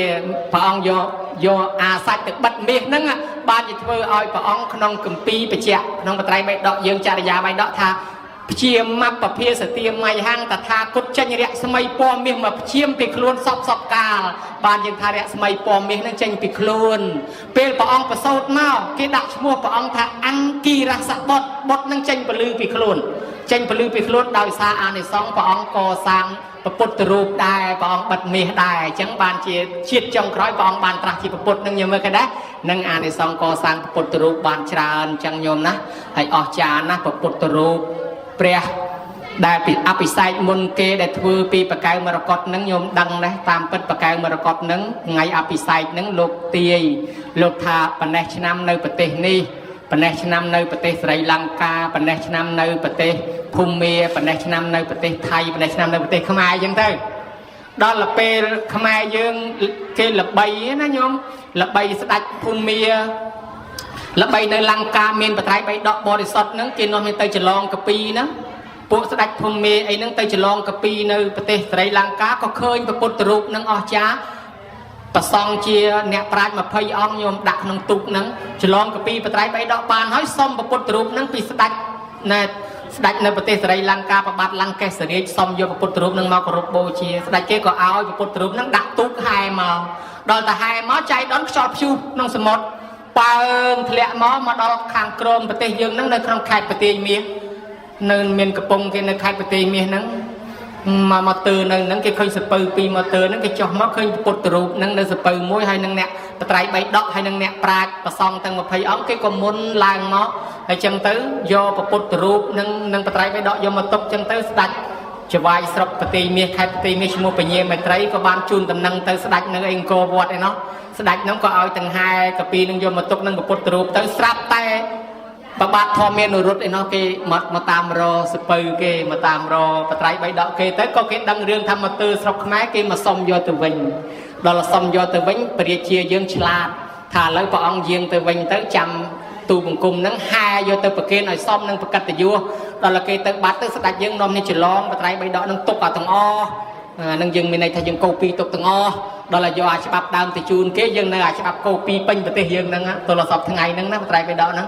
ព្រះអង្គយកអាសាច់ទៅបិទមាសហ្នឹងបានជាធ្វើឲ្យព្រះអង្គក្នុងគម្ពីរបញ្ជាក់ក្នុងបត្រៃបៃដកយើងចរិយាបៃដកថាព្យាមពភាសទាមៃហੰតថាគតចេញរស្មីពណ៌មាសមកព្យាមពីខ្លួនសពកាលបានយើងថារស្មីពណ៌មាសហ្នឹងចេញពីខ្លួនពេលព្រះអង្គប្រសូតមកគេដាក់ឈ្មោះព្រះអង្គថាអង្គីរសបុតហ្នឹងចេញពលឺពីខ្លួនដោយសារអានិសង្សព្រះអង្គកសាងពុទ្ធរូបដែរព្រះអង្គបិទមាសដែរអញ្ចឹងបានជាជាតិចុងក្រោយព្រះអង្គបានត្រាស់ជាពុទ្ធនឹងញោមមើលគេដែរនឹងអានិសង្សកសាងពុទ្ធរូបបានច្រើនអញ្ចឹងញោមណាហើយអស្ចារ្យណាស់ពុទ្ធរូបព្រះដែលពីអភិសេកមុនគេដែលធ្វើពីបកៅមរកតនឹងញោមដឹងដែរតាមពិតបកៅមរកតនឹងថ្ងៃអភិសេកនឹងលោកទាយលោកថាប៉ុណ្ណេះឆ្នាំនៅប្រទេសនេះប៉ុណ្ណេះឆ្នាំនៅប្រទេសស្រីលង្កាប៉ុណ្ណេះឆ្នាំនៅប្រទេសភូមាប៉ុណ្ណេះឆ្នាំនៅប្រទេសថៃប៉ុណ្ណេះឆ្នាំនៅប្រទេសខ្មែរអញ្ចឹងទៅដល់ពេលខ្មែរយើងគេល្បីណាញោមល្បីស្ដេចភូមាល្បីនៅលង្កាមានបត្រៃបៃដកបរិសុទ្ធហ្នឹងគេនាំទៅច្រឡងកាពីហ្នឹងពួកស្ដេចភូមាអីហ្នឹងទៅច្រឡងកាពីនៅប្រទេសស្រីលង្កាក៏ឃើញពុទ្ធរូបហ្នឹងអស្ចារ្យប្រសង់ជាអ្នកប្រាជ្ញ20អង្គញោមដាក់ក្នុងទូកហ្នឹងច្រឡងកាពីបត្រៃបៃដកបានហើយសុំពុទ្ធរូបហ្នឹងពីស្ដេចនៅប្រទេសស្រីលង្កាប្របាទលង្កេសរាជសុំយកពុទ្ធរូបហ្នឹងមកគោរពបូជាស្ដេចគេក៏ឲ្យពុទ្ធរូបហ្នឹងដាក់ទូកហែមកដល់តែហែមកចៃដន្យខ្យល់ព្យុះក្នុងសមុទ្របើងធ្លាក់មកដល់ខាងក្រមប្រទេសយើងហ្នឹងនៅក្នុងខេត្តប្រទេសមាសនៅមានកំពង់គេនៅខេត្តប្រទេសមាសហ្នឹងមកទើនៅហ្នឹងគេឃើញសពៅពីរមកទើហ្នឹងគេចុះមកឃើញពុទ្ធរូបហ្នឹងនៅសពៅមួយហើយនឹងអ្នកបត្រៃបៃដកហើយនឹងអ្នកប្រាជ្ញប្រសង់ទាំង20អង្គគេក៏មុនឡើងមកហើយចឹងទៅយកពុទ្ធរូបនឹងបត្រៃបៃដកយកមកទុកចឹងទៅស្ដេចចវាយស្រុកប្រទេសមាសខេត្តប្រទេសមាសឈ្មោះពញាមេត្រីក៏បានជូនដំណឹងទៅស្ដេចនៅអង្គរវត្តឯណោះស្ដេចហ្នឹងក៏ឲ្យទាំងហែកាពីនឹងយកមកទុកនឹងពុទ្ធរូបទៅស្រាប់តែប្របាទធម្មមាននរុតឯណោះគេមកតាមរសពៅគេមកតាមរបត្រៃបៃដកគេទៅក៏គេដឹងរឿងថាមកទើស្រុកខ្មែរគេមកសុំយកទៅវិញដល់សុំយកទៅវិញព្រះរាជាយើងឆ្លាតថាឥឡូវព្រះអង្គយាងទៅវិញទៅចាំទូបង្គំហ្នឹងហែយកទៅប្រគេនឲ្យសមនឹងប្រកតយុះដល់គេទៅបាត់ទៅស្ដេចយើងនាំនេះច្រឡងបត្រៃបៃដកនឹងទុកទាំងអស់នឹងយើងមានន័យថាយើងកូពីទុកទាំងអស់ដល់ឲ្យយកអាច្បាប់ដើមទៅជូនគេយើងនៅអាច្បាប់កូពីពេញប្រទេសយើងហ្នឹងទល់សពថ្ងៃហ្នឹងណាបត្រៃបៃដកហ្នឹង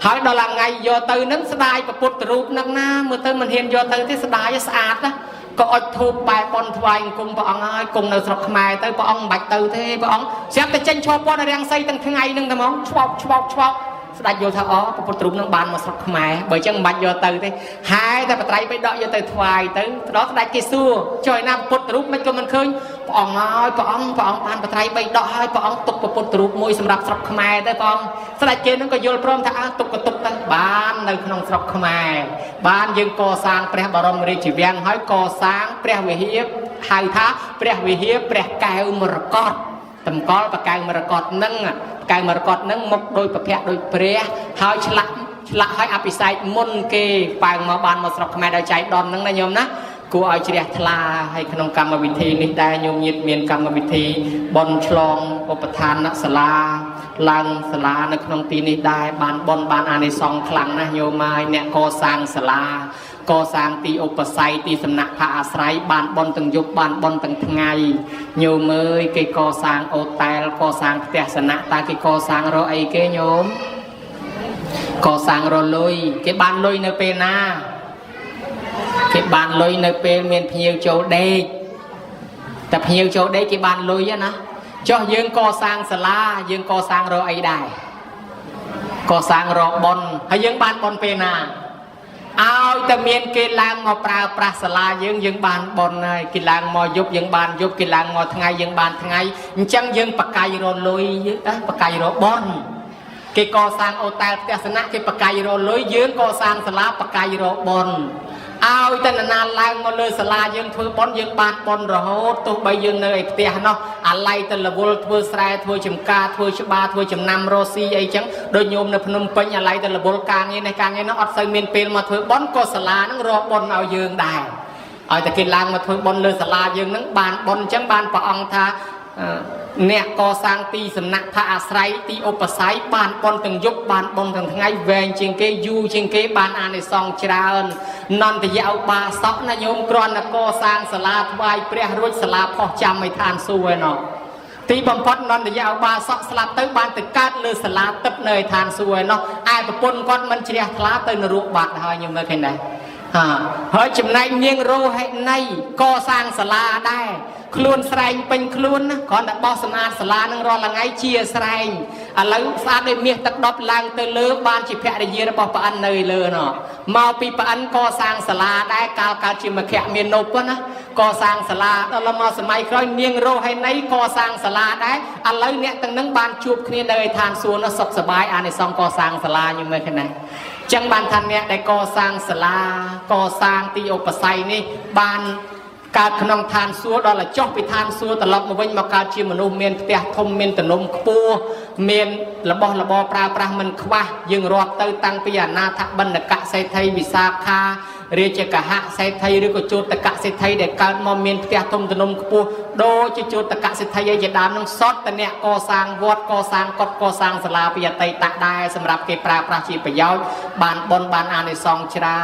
ហើយដល់ថ្ងៃយកទៅហ្នឹងស្ដាយពុទ្ធរូបហ្នឹងណាមើលទៅមិនហ៊ានយកទៅទេស្ដាយស្អាតណាក៏អុជធូបបែបប៉ុនថ្វាយអង្គមព្រះអង្គហើយគង់នៅស្រុកខ្មែរទៅព្រះអង្គមិនបាច់ទៅទេព្រះអង្គស្រាប់តែចេញឈរពណ៌រាំងសីទាំងថ្ងៃហ្នឹងតែហ្មងឆ្វោកស្ដេចយល់ថាពុទ្ធរូបនឹងបានមកស្រុកខ្មែរបើអញ្ចឹងមិនបាច់យកទៅទេហើយតែបត្រៃបៃដកយកទៅថ្វាយទៅដល់ស្ដេចគេសួរចុះឯណាពុទ្ធរូបមិនក៏មិនឃើញព្រះអង្គហើយព្រះអង្គបានបត្រៃបៃដកហើយព្រះអង្គទុកពុទ្ធរូបមួយសម្រាប់ស្រុកខ្មែរទៅព្រះអង្គស្ដេចគេនឹងក៏យល់ព្រមថាទុកក៏ទុកទៅបាននៅក្នុងស្រុកខ្មែរបានយើងកសាងព្រះបរមរាជវាំងហើយកសាងព្រះវិហារហៅថាព្រះវិហារព្រះកែវមរកតតម្កល់បកែវមរកតនឹងកែវមរកតនឹងមុខដោយប្រភៈដោយព្រះហើយឆ្លាក់ឲ្យអភិសេកមុនគេប៉ើងមកបានមកស្រុកខ្មែរដោយចៃដន្យហ្នឹងណាញោមណា គួរឲ្យជ្រះថ្លាហើយក្នុងកម្មវិធីនេះដែរញោមញាតមានកម្មវិធីបន់ឆ្លងឧបឋានសាលាឡើងសាលានៅក្នុងទីនេះដែរបានបន់បានអានិសង្ឃខ្លាំងណាស់ញោមហើយអ្នកកសាងសាលាកសាងទីឧបស័យទីសំណាក់ផាអាស្រ័យបានបន់ទាំងយប់បានបន់ទាំងថ្ងៃញោមអើយគេកសាងអូតែលកសាងផ្ទះសំណាក់តើគេកសាងរកអីគេញោមកសាងរលុយគេបានលុយនៅពេលណាគេបានលុយនៅពេលមានភ្ញៀវចូលដេកតែភ្ញៀវចូលដេកគេបានលុយណាចុះយើងកសាងសាលាយើងកសាងរកអីដែរកសាងរកប៉ុនហើយយើងបានប៉ុនពេលណាឲ្យតែមានគេឡើងមកប្រើប្រាស់សាលាយើងបានប៉ុនហើយគេឡើងមកយប់យើងបានយប់គេឡើងមកថ្ងៃយើងបានថ្ងៃអញ្ចឹងយើងបកាយរលុយបកាយរប៉ុនគេកសាងអូតែលផ្ទះសំណាក់គេបកាយរលុយយើងកសាងសាលាបកាយរប៉ុនឲ្យតែនរណាឡើងមកលើសាលាយើងធ្វើប៉ុនយើងបានប៉ុនរហូតទោះបីយើងនៅឯផ្ទះនោះអាឡ័យទៅរវល់ធ្វើស្រែធ្វើចំការធ្វើច្បារធ្វើចំណាំរស់ស៊ីអីចឹងដូចញោមនៅភ្នំពេញអាឡ័យទៅរវល់ការងារនេះការងារនោះអត់សូវមានពេលមកធ្វើប៉ុនក៏សាលានឹងរកប៉ុនឲ្យយើងដែរឲ្យតែគេឡើងមកធ្វើប៉ុនលើសាលាយើងនឹងបានប៉ុនអញ្ចឹងបានព្រះអង្គថាអ្នកកសាងទីសំណាក់ផាអាស្រ័យទីឧបស័យបានប៉ុនទាំងយប់បានប៉ុនទាំងថ្ងៃវែងជាងគេយូរជាងគេបានអានិសង្ឃច្រើននន្តយឧបាសកណាញោមគ្រាន់តែកសាងសាលាថ្វាយព្រះរួចសាលាផុសចាំឲ្យឋានសួគ៌ឯណោះទីបំផុតនន្តយឧបាសកស្លាប់ទៅបានទៅកើតលើសាលាទឹកនៅឯឋានសួគ៌ឯណោះឯប្រពន្ធគាត់មិនជ្រះថ្លាទៅនរកបាត់ហើយញោមមើលឃើញដែរហើយចំណែកនាងរោហិណីកសាងសាលាដែរខ្លួនស្រែងពេញខ្លួនណាគ្រាន់តែបោះសម្អាតសាលានឹងរាល់ថ្ងៃជាស្រែងឥឡូវស្អាតដូចមាសទឹកដុតឡើងទៅលើបានជាភរិយារបស់ប្អិននៅលើណោះមកពីប្អិនកសាងសាលាដែរកាលកើតជាមគ្គមាននប់ណាកសាងសាលាដល់មកសម័យក្រោយនាងរោហិណីកសាងសាលាដែរឥឡូវអ្នកទាំងនឹងបានជួបគ្នានៅឯឋានសួគ៌នោះសុខសប្បាយអានិសង្ឃកសាងសាលាញមើលឃើញណាចឹងបានថាអ្នកដែលកសាងសាលាកសាងទីឧបស័យនេះបានកើតក្នុងឋានសួគ៌ដល់ចុះពីឋានសួគ៌ត្រឡប់មកវិញមកកើតជាមនុស្សមានផ្ទះធំមានទំនំខ្ពស់មានរបស់របរប្រើប្រាស់មិនខ្វះយើងរាប់ទៅតាំងពីអនាថបណ្ឌកសេដ្ឋីវិសាខារាជកហសេដ្ឋីឬក៏ជោតកសេដ្ឋីដែលកើតមកមានផ្ទះធំទំនំខ្ពស់ដូចជាជោតកសេដ្ឋីឯជាដើមនឹងសតតអ្នកកសាងវត្តកសាងកុដិកសាងសាលាពីអតីតដែរសម្រាប់គេប្រើប្រាស់ជាប្រយោជន៍បានបុណ្យបានអានិសង្ឃច្រើ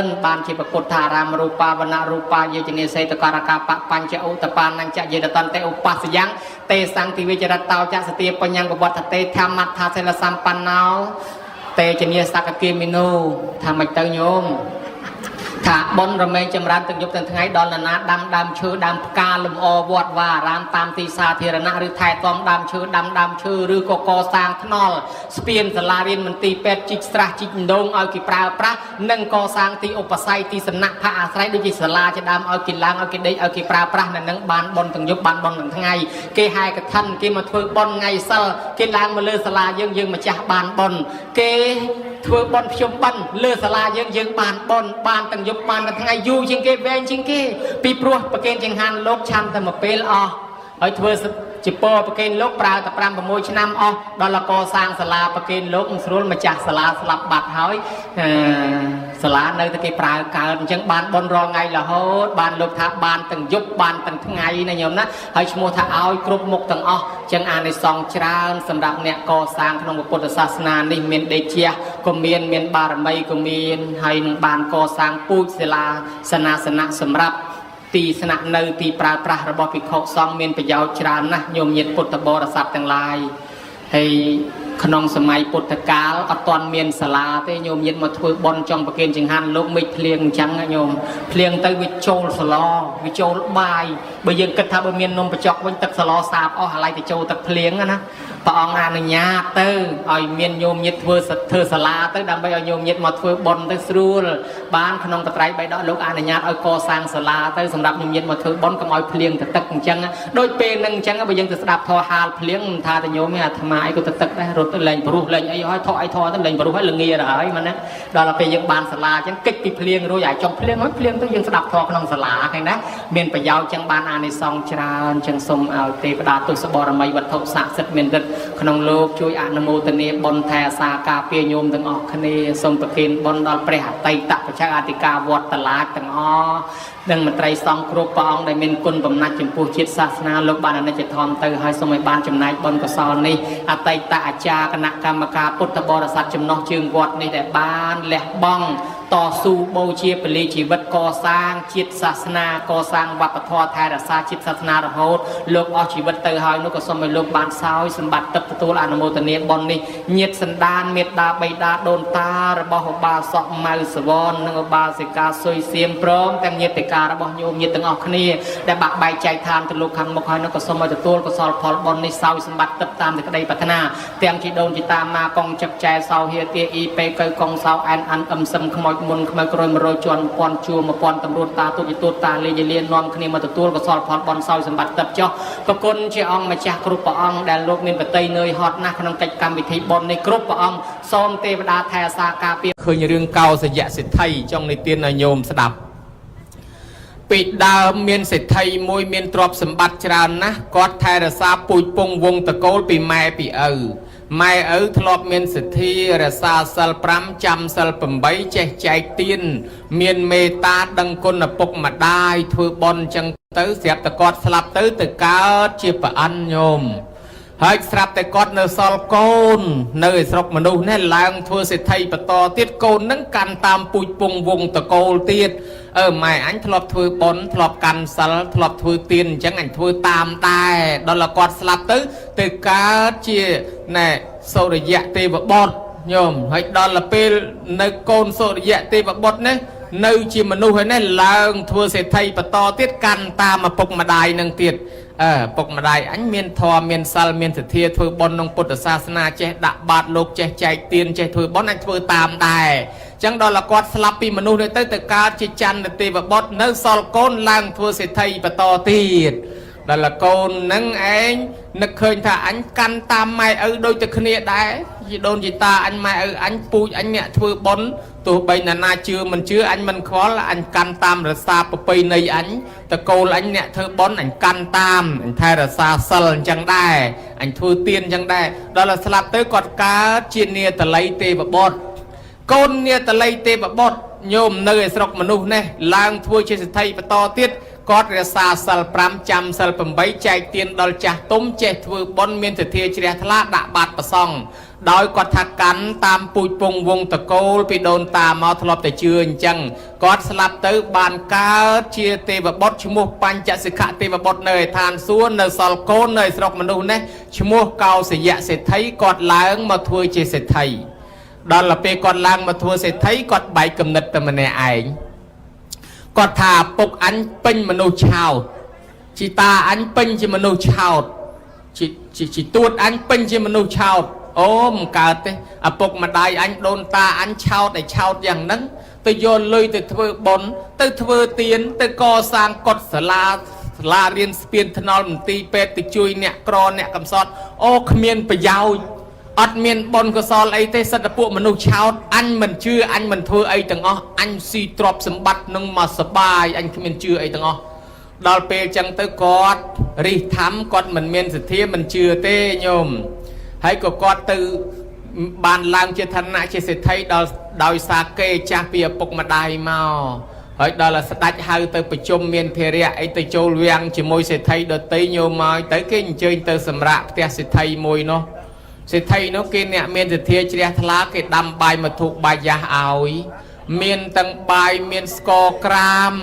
នបានជាពុទ្ធារាមរូបាវណ្ណរូបាយេជនេសេតករកាបបញ្ចឧតបានញ្ចយេតតន្តិឧបស្សយ៉ាងទេសង្ឃវិជរតោចសទាបញ្ញង្កវត្តតេធម្មត្ថាសិលសម្បណ្ណោតេជនីសកគិមីនូថាមិនទៅញោមថាបុណ្យរមែងចម្រើនទាំងយប់ទាំងថ្ងៃដល់ណាដាំដើមឈើដើមផ្កាលំអវត្តវាអារាមតាមទីសាធារណៈឬថែទាំដើមឈើដើមឈើឬក៏កសាងថ្នល់ស្ពានសាលារៀនមន្ទីរពេទ្យជីកស្រះជីកដងឲ្យគេប្រើប្រាស់និងកសាងទីឧបស័យទីសំណាក់ផាអាស្រ័យដូចជាសាលាជាដើមឲ្យគេឡើងឲ្យគេដេកឲ្យគេប្រើប្រាស់នៅនឹងបានបុណ្យទាំងយប់បានបុណ្យទាំងថ្ងៃគេហែកឋិនគេមកធ្វើបុណ្យថ្ងៃសិលគេឡើងមកលើសាលាយើងម្ចាស់បានបុណ្យគេធ្វើបុណ្យខ្ញុំបិណ្ឌលើសាលាយើងបានបុណ្យបានទាំងយប់បានទាំងថ្ងៃយូរជាងគេវែងជាងគេពីព្រោះប្រកេនចង្ហាន់លោកឆាន់តែមួយពេលអស់ហើយធ្វើជាពរប្រកេនលោកប្រើតែ5 6ឆ្នាំអស់ដល់កសាងសាលាប្រកេនលោកស្រួលម្ចាស់សាលាស្លាប់បាត់ហើយសាលានៅតែគេប្រើកើតអញ្ចឹងបានបុណ្យរងថ្ងៃរហូតបានលោកថាបានទាំងយប់បានទាំងថ្ងៃណាញោមណាហើយឈ្មោះថាឲ្យគ្រប់មុខទាំងអស់អញ្ចឹងអានិសង្ឃច្រើនសម្រាប់អ្នកកសាងក្នុងពុទ្ធសាសនានេះមានដេជះក៏មានបារមីក៏មានហើយនឹងបានកសាងពូជសាលាសាសនាសម្រាប់ទីស្នាក់នៅទីប្រើប្រាស់របស់ភិក្ខុសង្ឃមានប្រយោជន៍ច្រើនណាស់ញោមញាតិពុទ្ធបរិស័ទទាំងឡាយហើយក្នុងសម័យពុទ្ធកាលអត់ទាន់មានសាលាទេញោមញាតិមកធ្វើបុណ្យចង់ប្រគេនចង្ហាន់លោកមេឃភ្លៀងអញ្ចឹងញោមភ្លៀងទៅវាចូលសឡវាចូលបាយបើយើងគិតថាបើមាននំបញ្ចុកវិញទឹកសឡសាបអស់ហើយទៅចូលទឹកភ្លៀងណាព្រះអង្គអនុញ្ញាតទៅឲ្យមានញោមញាតិធ្វើសាលាទៅដើម្បីឲ្យញោមញាតិមកធ្វើបុណ្យទៅស្រួលបានក្នុងបត្រៃបៃដកលោកអនុញ្ញាតឲ្យកសាងសាលាទៅសម្រាប់ញោមញាតិមកធ្វើបុណ្យកុំឲ្យភ្លៀងទៅទឹកអញ្ចឹងដូចពេលហ្នឹងអញ្ចឹងបើយើងទៅស្ដាប់ធម៌ហាលភ្លៀងមិនថាតែញោមទេអាត្មាអីក៏ទៅទឹកដែររត់ទៅលេងព្រោះលេងអីហើយថោអីថោទៅលេងព្រោះហើយល្ងាទៅហើយមែនណាដល់ពេលយើងបានសាលាអញ្ចឹងកិច្ចពីភ្លៀងរួចឲ្យចុងភ្លៀងហើយភ្លៀងទៅយើងស្ដាប់ធម៌ក្នុងសាលាឃើញណាមានប្រយោជន៍អញ្ចឹងបានអានិសង្ឃច្រើនអញ្ចឹងសូមឲ្យទេវតាទុសបរមីវត្ថុស័ក្តិសិទ្ធិមានឫទ្ធិ ក្នុងលោកជួយអនុមោទនាបុណ្យថែសាការពារញោមទាំងអស់គ្នាសូមប្រគេនបុណ្យដល់ព្រះអតីតបច្ចាអធិការវត្តតឡាចទាំងអស់និងមន្ត្រីសង្ឃគ្រប់ព្រះអង្គដែលមានគុណបំណាច់ចំពោះជាតិសាសនាលោកបានអនិច្ចធម៌ទៅហើយសូមឲ្យបានចំណែកបុណ្យកុសលនេះអតីតអាចារ្យគណៈកម្មការពុទ្ធបរិស័ទចំណុះជើងវត្តនេះដែលបានលះបង់តស៊ូបូជាពលីជីវិតកសាងជាតិសាសនាកសាងវប្បធម៌ថែរក្សាជាតិសាសនារហូតលោកអស់ជីវិតទៅហើយនោះក៏សូមឲ្យលោកបានសោយសម្បត្តិទឹកទទួលអនុមោទនាបុណ្យនេះញាតិសន្តានមេត្តាបិតាដូនតារបស់ឧបាសកម៉ៅសវននិងឧបាសិកាសុយសៀមព្រមទាំងញាតិការរបស់ញោមញាតិទាំងអស់គ្នាដែលបាក់បែកចែកឋានទៅលោកខាងមុខហើយនោះក៏សូមឲ្យទទួលកុសលផលបុណ្យនេះសោយសម្បត្តិទឹកតាមសេចក្តីប្រាថ្នាទាំងជីដូនជីតាម៉ាកងចឹកចែសោហៀទាអ៊ីពេកៅកងសោអែនអានអឹមសឹមខ្មោចមុនខ្មៅក្រោយ100ជាន់1000ជួរ1000តម្រួតតាទុតិយទូតតាលេលានាំគ្នាមកទទួលកុសលផលបុណ្យសោយសម្បត្តិទឹកចុះប្រគុណជាអង្គម្ចាស់គ្រប់ព្រះអង្គដែលលោកមានបតីនឿយហត់ណាស់ក្នុងកិច្ចកម្មវិធីបុណ្យនេះគ្រប់ព្រះអង្គសូមទេវតាថែរក្សាការពារឃើញរឿងកោសយៈសិទ្ធិចង់និទានឲ្យញោមស្ដាប់ពីដើមមានសេដ្ឋីមួយមានទ្រព្យសម្បត្តិច្រើនណាស់គាត់ថែរក្សាពូជពងវងតកូលពីម៉ែពីឪម៉ែឪធ្លាប់មានសទ្ធារក្សាសិល5ចាំសិល8ចេះចែកទានមានមេត្តាដឹងគុណឪពុកម្ដាយធ្វើបុណ្យចឹងទៅស្រាប់តែគាត់ស្លាប់ទៅកើតជាប្រអិនញោមហើយស្រាប់តែគាត់នៅសល់កូននៅឯស្រុកមនុស្សនេះឡើងធ្វើសេដ្ឋីបន្តទៀតកូននឹងកាន់តាមពូជពងវងតកូលទៀតម៉ែអញធ្លាប់ធ្វើបុណ្យធ្លាប់កាន់សិលធ្លាប់ធ្វើទានអញ្ចឹងអញធ្វើតាមដែរដល់គាត់ស្លាប់ទៅកើតជាណែសូរិយៈទេវបុត្រញោមហើយដល់ពេលនៅកូនសូរិយៈទេវបុត្រនេះនៅជាមនុស្សហើយនេះឡើងធ្វើសេដ្ឋីបន្តទៀតកាន់តាមឪពុកម្ដាយនឹងទៀតពុកម្ដាយអញមានធម៌មានសិលមានសទ្ធាធ្វើបុណ្យក្នុងពុទ្ធសាសនាចេះដាក់បាតលោកចេះចែកទានចេះធ្វើបុណ្យអញធ្វើតាមដែរចឹងដល់គាត់ស្លាប់ពីមនុស្សនេះទៅកើតជាច័ន្ទទេវបុត្រនៅសល់កូនឡើងធ្វើសេដ្ឋីបន្តទៀតដល់កូននឹងឯងនឹកឃើញថាអញកាន់តាមម៉ែឪដូចតែគ្នាដែរជីដូនជីតាអញម៉ែឪអញពូជអញអ្នកធ្វើបុណ្យទោះបីណាជឿមិនជឿអញមិនខ្វល់អញកាន់តាមរសាប្រពៃណីអញតកូលអញអ្នកធ្វើបុណ្យអញកាន់តាមអញថែរសាសិលអញ្ចឹងដែរអញធ្វើទានអញ្ចឹងដែរដល់ស្លាប់ទៅគាត់កើតជានាតល័យទេវបុត្រកូននាតល័យទេវបុត្រញោមនៅឯស្រុកមនុស្សនេះឡើងធ្វើជាសេដ្ឋីបន្តទៀតគាត់រក្សាសិល5ចាំសិល8ចែកទានដល់ចាស់ទុំចេះធ្វើបុណ្យមានសទ្ធាជ្រះថ្លាដាក់បាតប្រសង់ដោយគាត់ថាកាន់តាមពូជពងវងតកូលពីដូនតាមកធ្លាប់តែជឿអញ្ចឹងគាត់ស្លាប់ទៅបានកើតជាទេវបុត្រឈ្មោះបញ្ចសិខៈទេវបុត្រនៅឯឋានសួគ៌នៅសល់កូននៅស្រុកមនុស្សនេះឈ្មោះកោសយៈសេដ្ឋីគាត់ឡើងមកធ្វើជាសេដ្ឋីដល់ពេលគាត់ឡើងមកធ្វើសេដ្ឋីគាត់បែកគំនិតតែម្នាក់ឯងគាត់ថាពុកអញពេញមនុស្សឆោតជីតាអញពេញជាមនុស្សឆោតជីទួតអញពេញជាមនុស្សឆោតអូមិនកើតទេឪពុកម្ដាយអញដូនតាអញឆោតឲ្យឆោតយ៉ាងហ្នឹងទៅយកលុយទៅធ្វើបុណ្យទៅធ្វើទានទៅកសាងកុដិសាលារៀនស្ពានថ្នល់មន្ទីរពេទ្យទៅជួយអ្នកក្រអ្នកកំសត់អូគ្មានប្រយោជន៍អត់មានបុណ្យកុសលអីទេសិតតែពួកមនុស្សឆោតអញមិនជឿអញមិនធ្វើអីទាំងអស់អញស៊ីទ្រព្យសម្បត្តិនឹងមកសបាយអញគ្មានជឿអីទាំងអស់ដល់ពេលចឹងទៅគាត់រិះធម្មគាត់មិនមានសទ្ធាមិនជឿទេញោមហើយក៏គាត់ទៅបានឡើងជាឋានៈជាសេដ្ឋីដល់ដោយសារគេចាស់ពីឪពុកម្ដាយមកហើយដល់ស្ដេចហៅទៅប្រជុំមានភារៈអីទៅចូលវាំងជាមួយសេដ្ឋីដតីញោមមកទៅគេអញ្ជើញទៅសម្រាប់ផ្ទះសេដ្ឋីមួយនោះសេដ្ឋីនោះគេអ្នកមានសទ្ធាជ្រះថ្លាគេដាំបាយមកធុបាយយ៉ាស់ឲ្យមានទាំងបាយមានស្ករក្រាម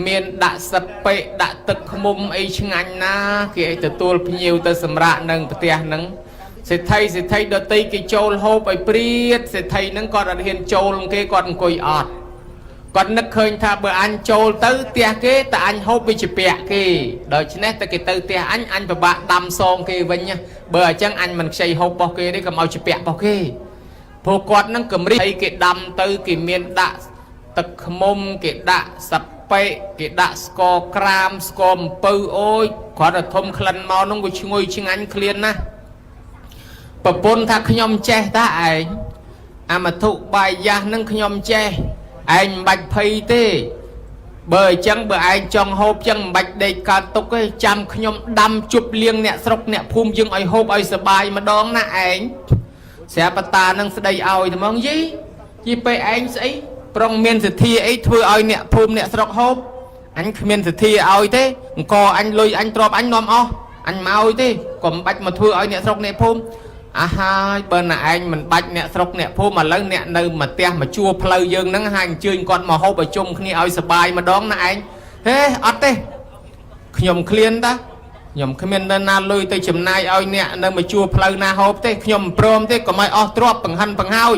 មានដាក់សពេដាក់ទឹកឃ្មុំអីឆ្ងាញ់ណាគេឲ្យទទួលភ្ញៀវទៅសម្រាប់នឹងផ្ទះហ្នឹងសេដ្ឋីដតីគេចូលហូបឲ្យព្រាតសេដ្ឋីហ្នឹងគាត់អត់ហ៊ានចូលគេគាត់អង្គុយអត់គាត់នឹកឃើញថាបើអញចូលទៅផ្ទះគេតែអញហូបវិជ្ជពៈគេដូច្នេះតែគេទៅផ្ទះអញពិបាកដាំសងគេវិញបើអញ្ចឹងអញមិនខ្ចីហូបរបស់គេទេកុំឲ្យជពៈរបស់គេព្រោះគាត់នឹងកម្រិតគេដាំទៅគេមានដាក់ទឹកឃ្មុំគេដាក់សពេគេដាក់ស្ករក្រាមស្ករអំពៅអូយគាត់ទៅធំក្លិនមកនោះវាឈ្ងុយឆ្ងាញ់ឃ្លានណាស់ប្រពន្ធថាខ្ញុំចេះតាឯងអាមធុបាយយ៉ាស់នឹងខ្ញុំចេះឯងមិនបាច់ភ័យទេ bởi chẳng bởi ai trong hộp chẳng bạch đầy cả tục ấy chăm nhóm đâm chụp liêng nẹ sọc nẹ phùm dương ai hộp ai sờ bài mà đón nạ ảnh sẽ bắt ta nâng sẽ đầy oi thì mong gì bê anh sẽ trong miền sự thi ấy thưa ai nẹ phùm nẹ sọc hộp anh miền sự thi oi thế có anh lôi anh trộm anh nòm o anh mau thế còn bạch mà thưa ai nẹ sọc nẹ phùm à hai bên là anh mình bạch nẹ sọc nẹ phùm mà lớn nẹ nơi mà te mà chua pleu dương nắng hành chơi con mà hộp ở chung khi ai sờ bài mà đón nạ anh thế ọt thế nhom clean ta nhom khmen na lôi tới chấm nai oi nè nơi mà chua pleu na hộp thế nhom prom thế có mai o drop bằng hân bằng hao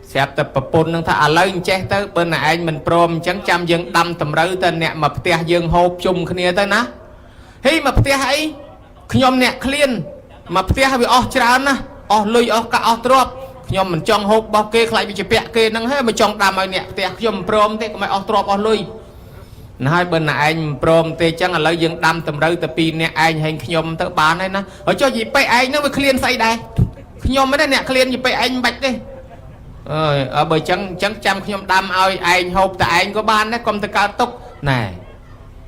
xẹp tập pôn năng thà lên che tới bên này anh mình prom chẳng chăm dương đâm tầm rơi tên nè mà tia dương hộp chung kia tới ná hey mà tia hay nhom nè clean mà tia bị o tràn na o lôi o cả o drop nhom mình trong hộp bao kê lại bị chụp bẹ kê năng hết mà trong đâm oi nè tia nhom prom thế có mai o drop o lôi hai bên là anh prom tê chẳng là lấy dương đâm tầm rơi tập pin nè anh hành nhom tới bán đấy nó ở cho gì pe anh nó mới clean say đây nhom mới đây nè clean gì pe anh bạch đi ở bởi chẳng chăm nhom đâm ơi anh hộp tại anh có ban đấy công ty cao tốc này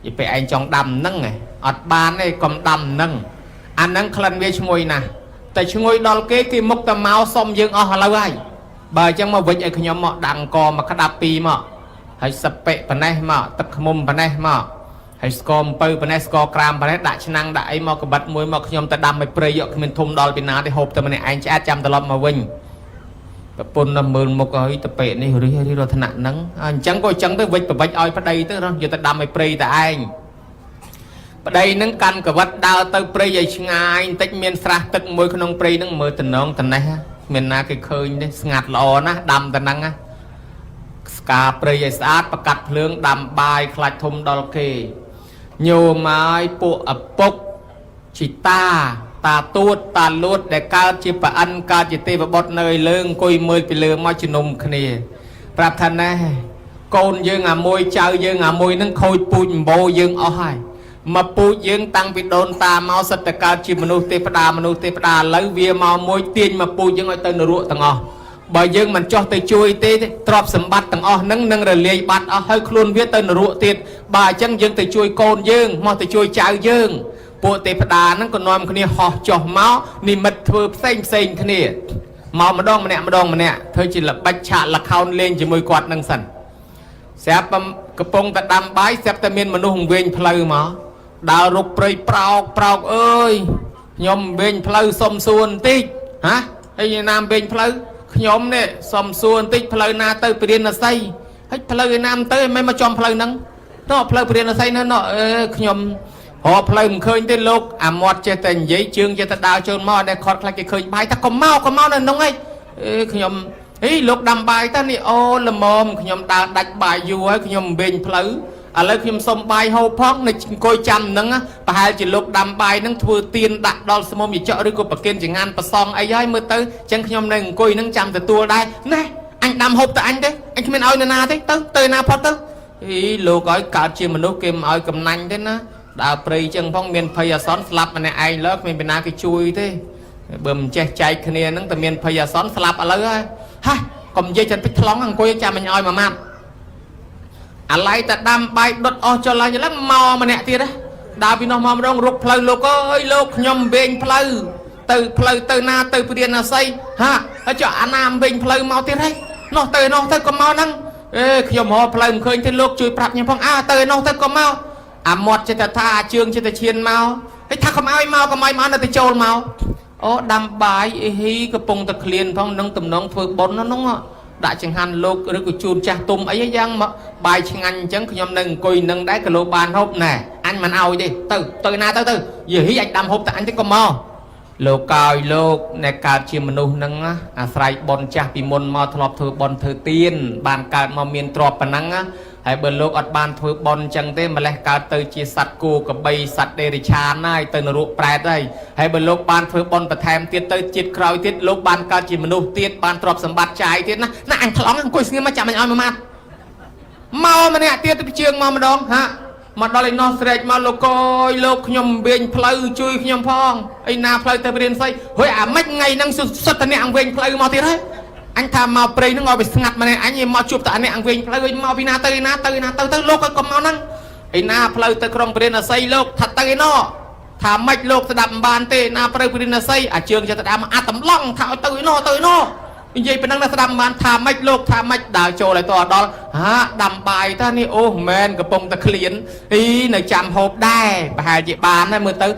gì pe anh trong đâm nâng này ọt ban đây còn đâm nâng anh nâng clean về ngồi nè tại ngồi đo cái mốc tầm máu xong dương ở lâu ai bởi chẳng mà vĩnh ấy nhom mọ đằng co mà cái đạp pi mọ hay sập pệ phần này mà tập mồm phần này mà hay scom pơ phần này scom cram phần này đại năng đại mà có bật mũi mà nhom ta đâm mày prey dọc mình thum đòn bên nào để hộp tầm này anh sẽ chăm tầm mà vinh pôn là mượn một cái tập pệ này rồi thằng nặng nắng anh chẳng coi chẳng tới vịt và vịt oi phát đây tới đó giờ ta đâm mày prey tại anh đây nâng căn cả vật đào tới prey vậy ngay tách miền sa tức môi con prey nâng mưa tình nón tình này ha miền na cái khơi đấy ngạt lò na đâm tình năng á cả prey sátประកាត់ភ្លើងដាំបាយខ្លាច់ធំដល់គេញោមហើយពួកឪពុកជីតាតាទួតតាលួតដែលកើតជាប្រអិនកើតជាទេវបុត្រនៅលើអង្គុយមើលពីលើមកជំនុំគ្នាប្រាប់ថាណែកូនយើងអាមួយចៅយើងអាមួយនឹងខូចពូជម្បោយើងអស់ហើយមកពូជយើងតាំងពីដូនតាមកសិតតែកើតជាមនុស្សទេវតាឥឡូវវាមកមួយទាញមកពូជយើងឲ្យទៅនរកទាំងអស់បើយើងមិនចោះទៅជួយទេទ្រព្យសម្បត្តិទាំងអស់ហ្នឹងនឹងរលាយបាត់អស់ហើយខ្លួនវាទៅនរកទៀតបើអញ្ចឹងយើងទៅជួយកូនយើងមកទៅជួយចៅយើងពួកទេវតាហ្នឹងក៏នាំគ្នាហោះចុះមកនិមិត្តធ្វើផ្សេងគ្នាមកម្ដងម្នាក់ធ្វើជាល្បិចឆាកល្ខោនលេងជាមួយគាត់នឹងសិនស្រាប់កំពុងតែដាំបាយស្រាប់តែមានមនុស្សវិញផ្លូវមកដើររុកព្រៃប្រោកអើយខ្ញុំវិញផ្លូវសុំសួរបន្តិចហ៎ហើយណាមវិញផ្លូវខ្ញុំនេះសុំសួរបន្តិចផ្លូវណាទៅព្រានស័យហើយផ្លូវឯណាទៅមិនមកចំផ្លូវហ្នឹងទៅផ្លូវព្រានស័យហ្នឹងខ្ញុំរកផ្លូវមិនឃើញទេលោកអាមាត់ចេះតែនិយាយជើងចេះតែដើរចូលមកតែខត់ខ្លាចគេឃើញបាយថាកុំមកនៅហ្នឹងឯងខ្ញុំលោកដាំបាយតានេះអូល្មមខ្ញុំដើរដាច់បាយយូរហើយខ្ញុំវិញផ្លូវឥឡូវខ្ញុំសុំបាយហូបផងនៅអង្គុយចាំហ្នឹងប្រហែលជាលោកដាំបាយហ្នឹងធ្វើទៀនដាក់ដល់ស្មុំយចកឬក៏ប្រគិនចងានប្រសងអីហើយមើលទៅចឹងខ្ញុំនៅអង្គុយហ្នឹងចាំទទួលដែរណែអញដាំហូបទៅអញទេអញគ្មានឲ្យនរណាទេទៅណាផុតទៅលោកឲ្យកើតជាមនុស្សគេមិនឲ្យកំណាញ់ទេណាដើរព្រៃចឹងផងមានភ័យអាសន្នស្លាប់ម្នាក់ឯងលើគ្មានពីណាគេជួយទេបើមិនចេះចែកគ្នាហ្នឹងតែមានភ័យអាសន្នស្លាប់ឥឡូវហើយហាកុំនិយាយចិត្តពេចថ្លង់អង្គុយចាំអញឲ្យមួយម៉ាត់អាឡៃតែដាំបាយដុតអស់ចុះឡើងមកម្នាក់ទៀតដើរពីនោះមកម្ដងរុកផ្លូវលោកអើយលោកខ្ញុំវិញផ្លូវទៅណាទៅព្រានស័យហាហើយចុះអាណាមវិញផ្លូវមកទៀតហើយនោះទៅកុំមកហ្នឹងខ្ញុំរកផ្លូវមិនឃើញទេលោកជួយប្រាប់ខ្ញុំផងទៅនោះទៅកុំមកអាមាត់ចិត្តថាអាជើងចិត្តឈានមកហើយថាកុំឲ្យមកនៅទៅចូលមកអូដាំបាយអីហ៊ីកំពុងតែឃ្លានផងនឹងតំណងធ្វើបុណ្យហ្នឹងដាក់ចង្ហាន់លោកឬក៏ជូនចាស់ទុំអីយ៉ាងមកបាយឆ្ងាញ់អញ្ចឹងខ្ញុំនឹងអង្គុយនឹងដែរក៏លោកបានហូបណែអញមិនឲ្យទេទៅណាទៅយីហ៊ីអញដាំហូបតែអញទៅកុំមកលោកកោយលោកអ្នកកើតជាមនុស្សហ្នឹងអាស្រ័យបុណ្យចាស់ពីមុនមកធ្លាប់ធ្វើបុណ្យធ្វើទានបានកើតមកមានទ្រព្យប៉ុណ្ណឹងហើយបើលោកអត់បានធ្វើបុណ្យអញ្ចឹងទេម្លេះកើតទៅជាសត្វគោក្របីសត្វដេរិឆានហើយទៅនរកប្រែតហើយបើលោកបានធ្វើបុណ្យបន្ថែមទៀតទៅជាតិក្រោយទៀតលោកបានកើតជាមនុស្សទៀតបានទ្រព្យសម្បត្តិចាយទៀតណាអញថ្លង់អង្គុយស្ងៀមមកចាំអញឲ្យមួយម៉ាត់មកម្នាក់ទៀតទៅជើងមកម្ដងមកដល់ឯណោះស្រែកមកលោកអើយលោកខ្ញុំវិញផ្លូវជួយខ្ញុំផងឯណាផ្លូវទៅព្រានស័យហួយអាម៉េចថ្ងៃហ្នឹងសុទ្ធតែអ្នកអង្គវិញផ្លូវមកទៀតហើយ anh tham mau prey nó ngồi bị ngặt mà này anh em mau chụp tại này ăn viên plei mau pina tới lúc còn mau năng ấy na plei tới trong prey là xây lúc thật tới nó tham mạch lúc sẽ đập bàn tê na prey là xây à trường cho ta đam tấm long thảo tới nó vậy bên năng là đâm bàn tham mạch lúc tham mạch đào trồ lại to đó hả đâm bài ta ni ô men cái bông ta clean ý này chạm hộp đai bà hai chị bàn này mới tới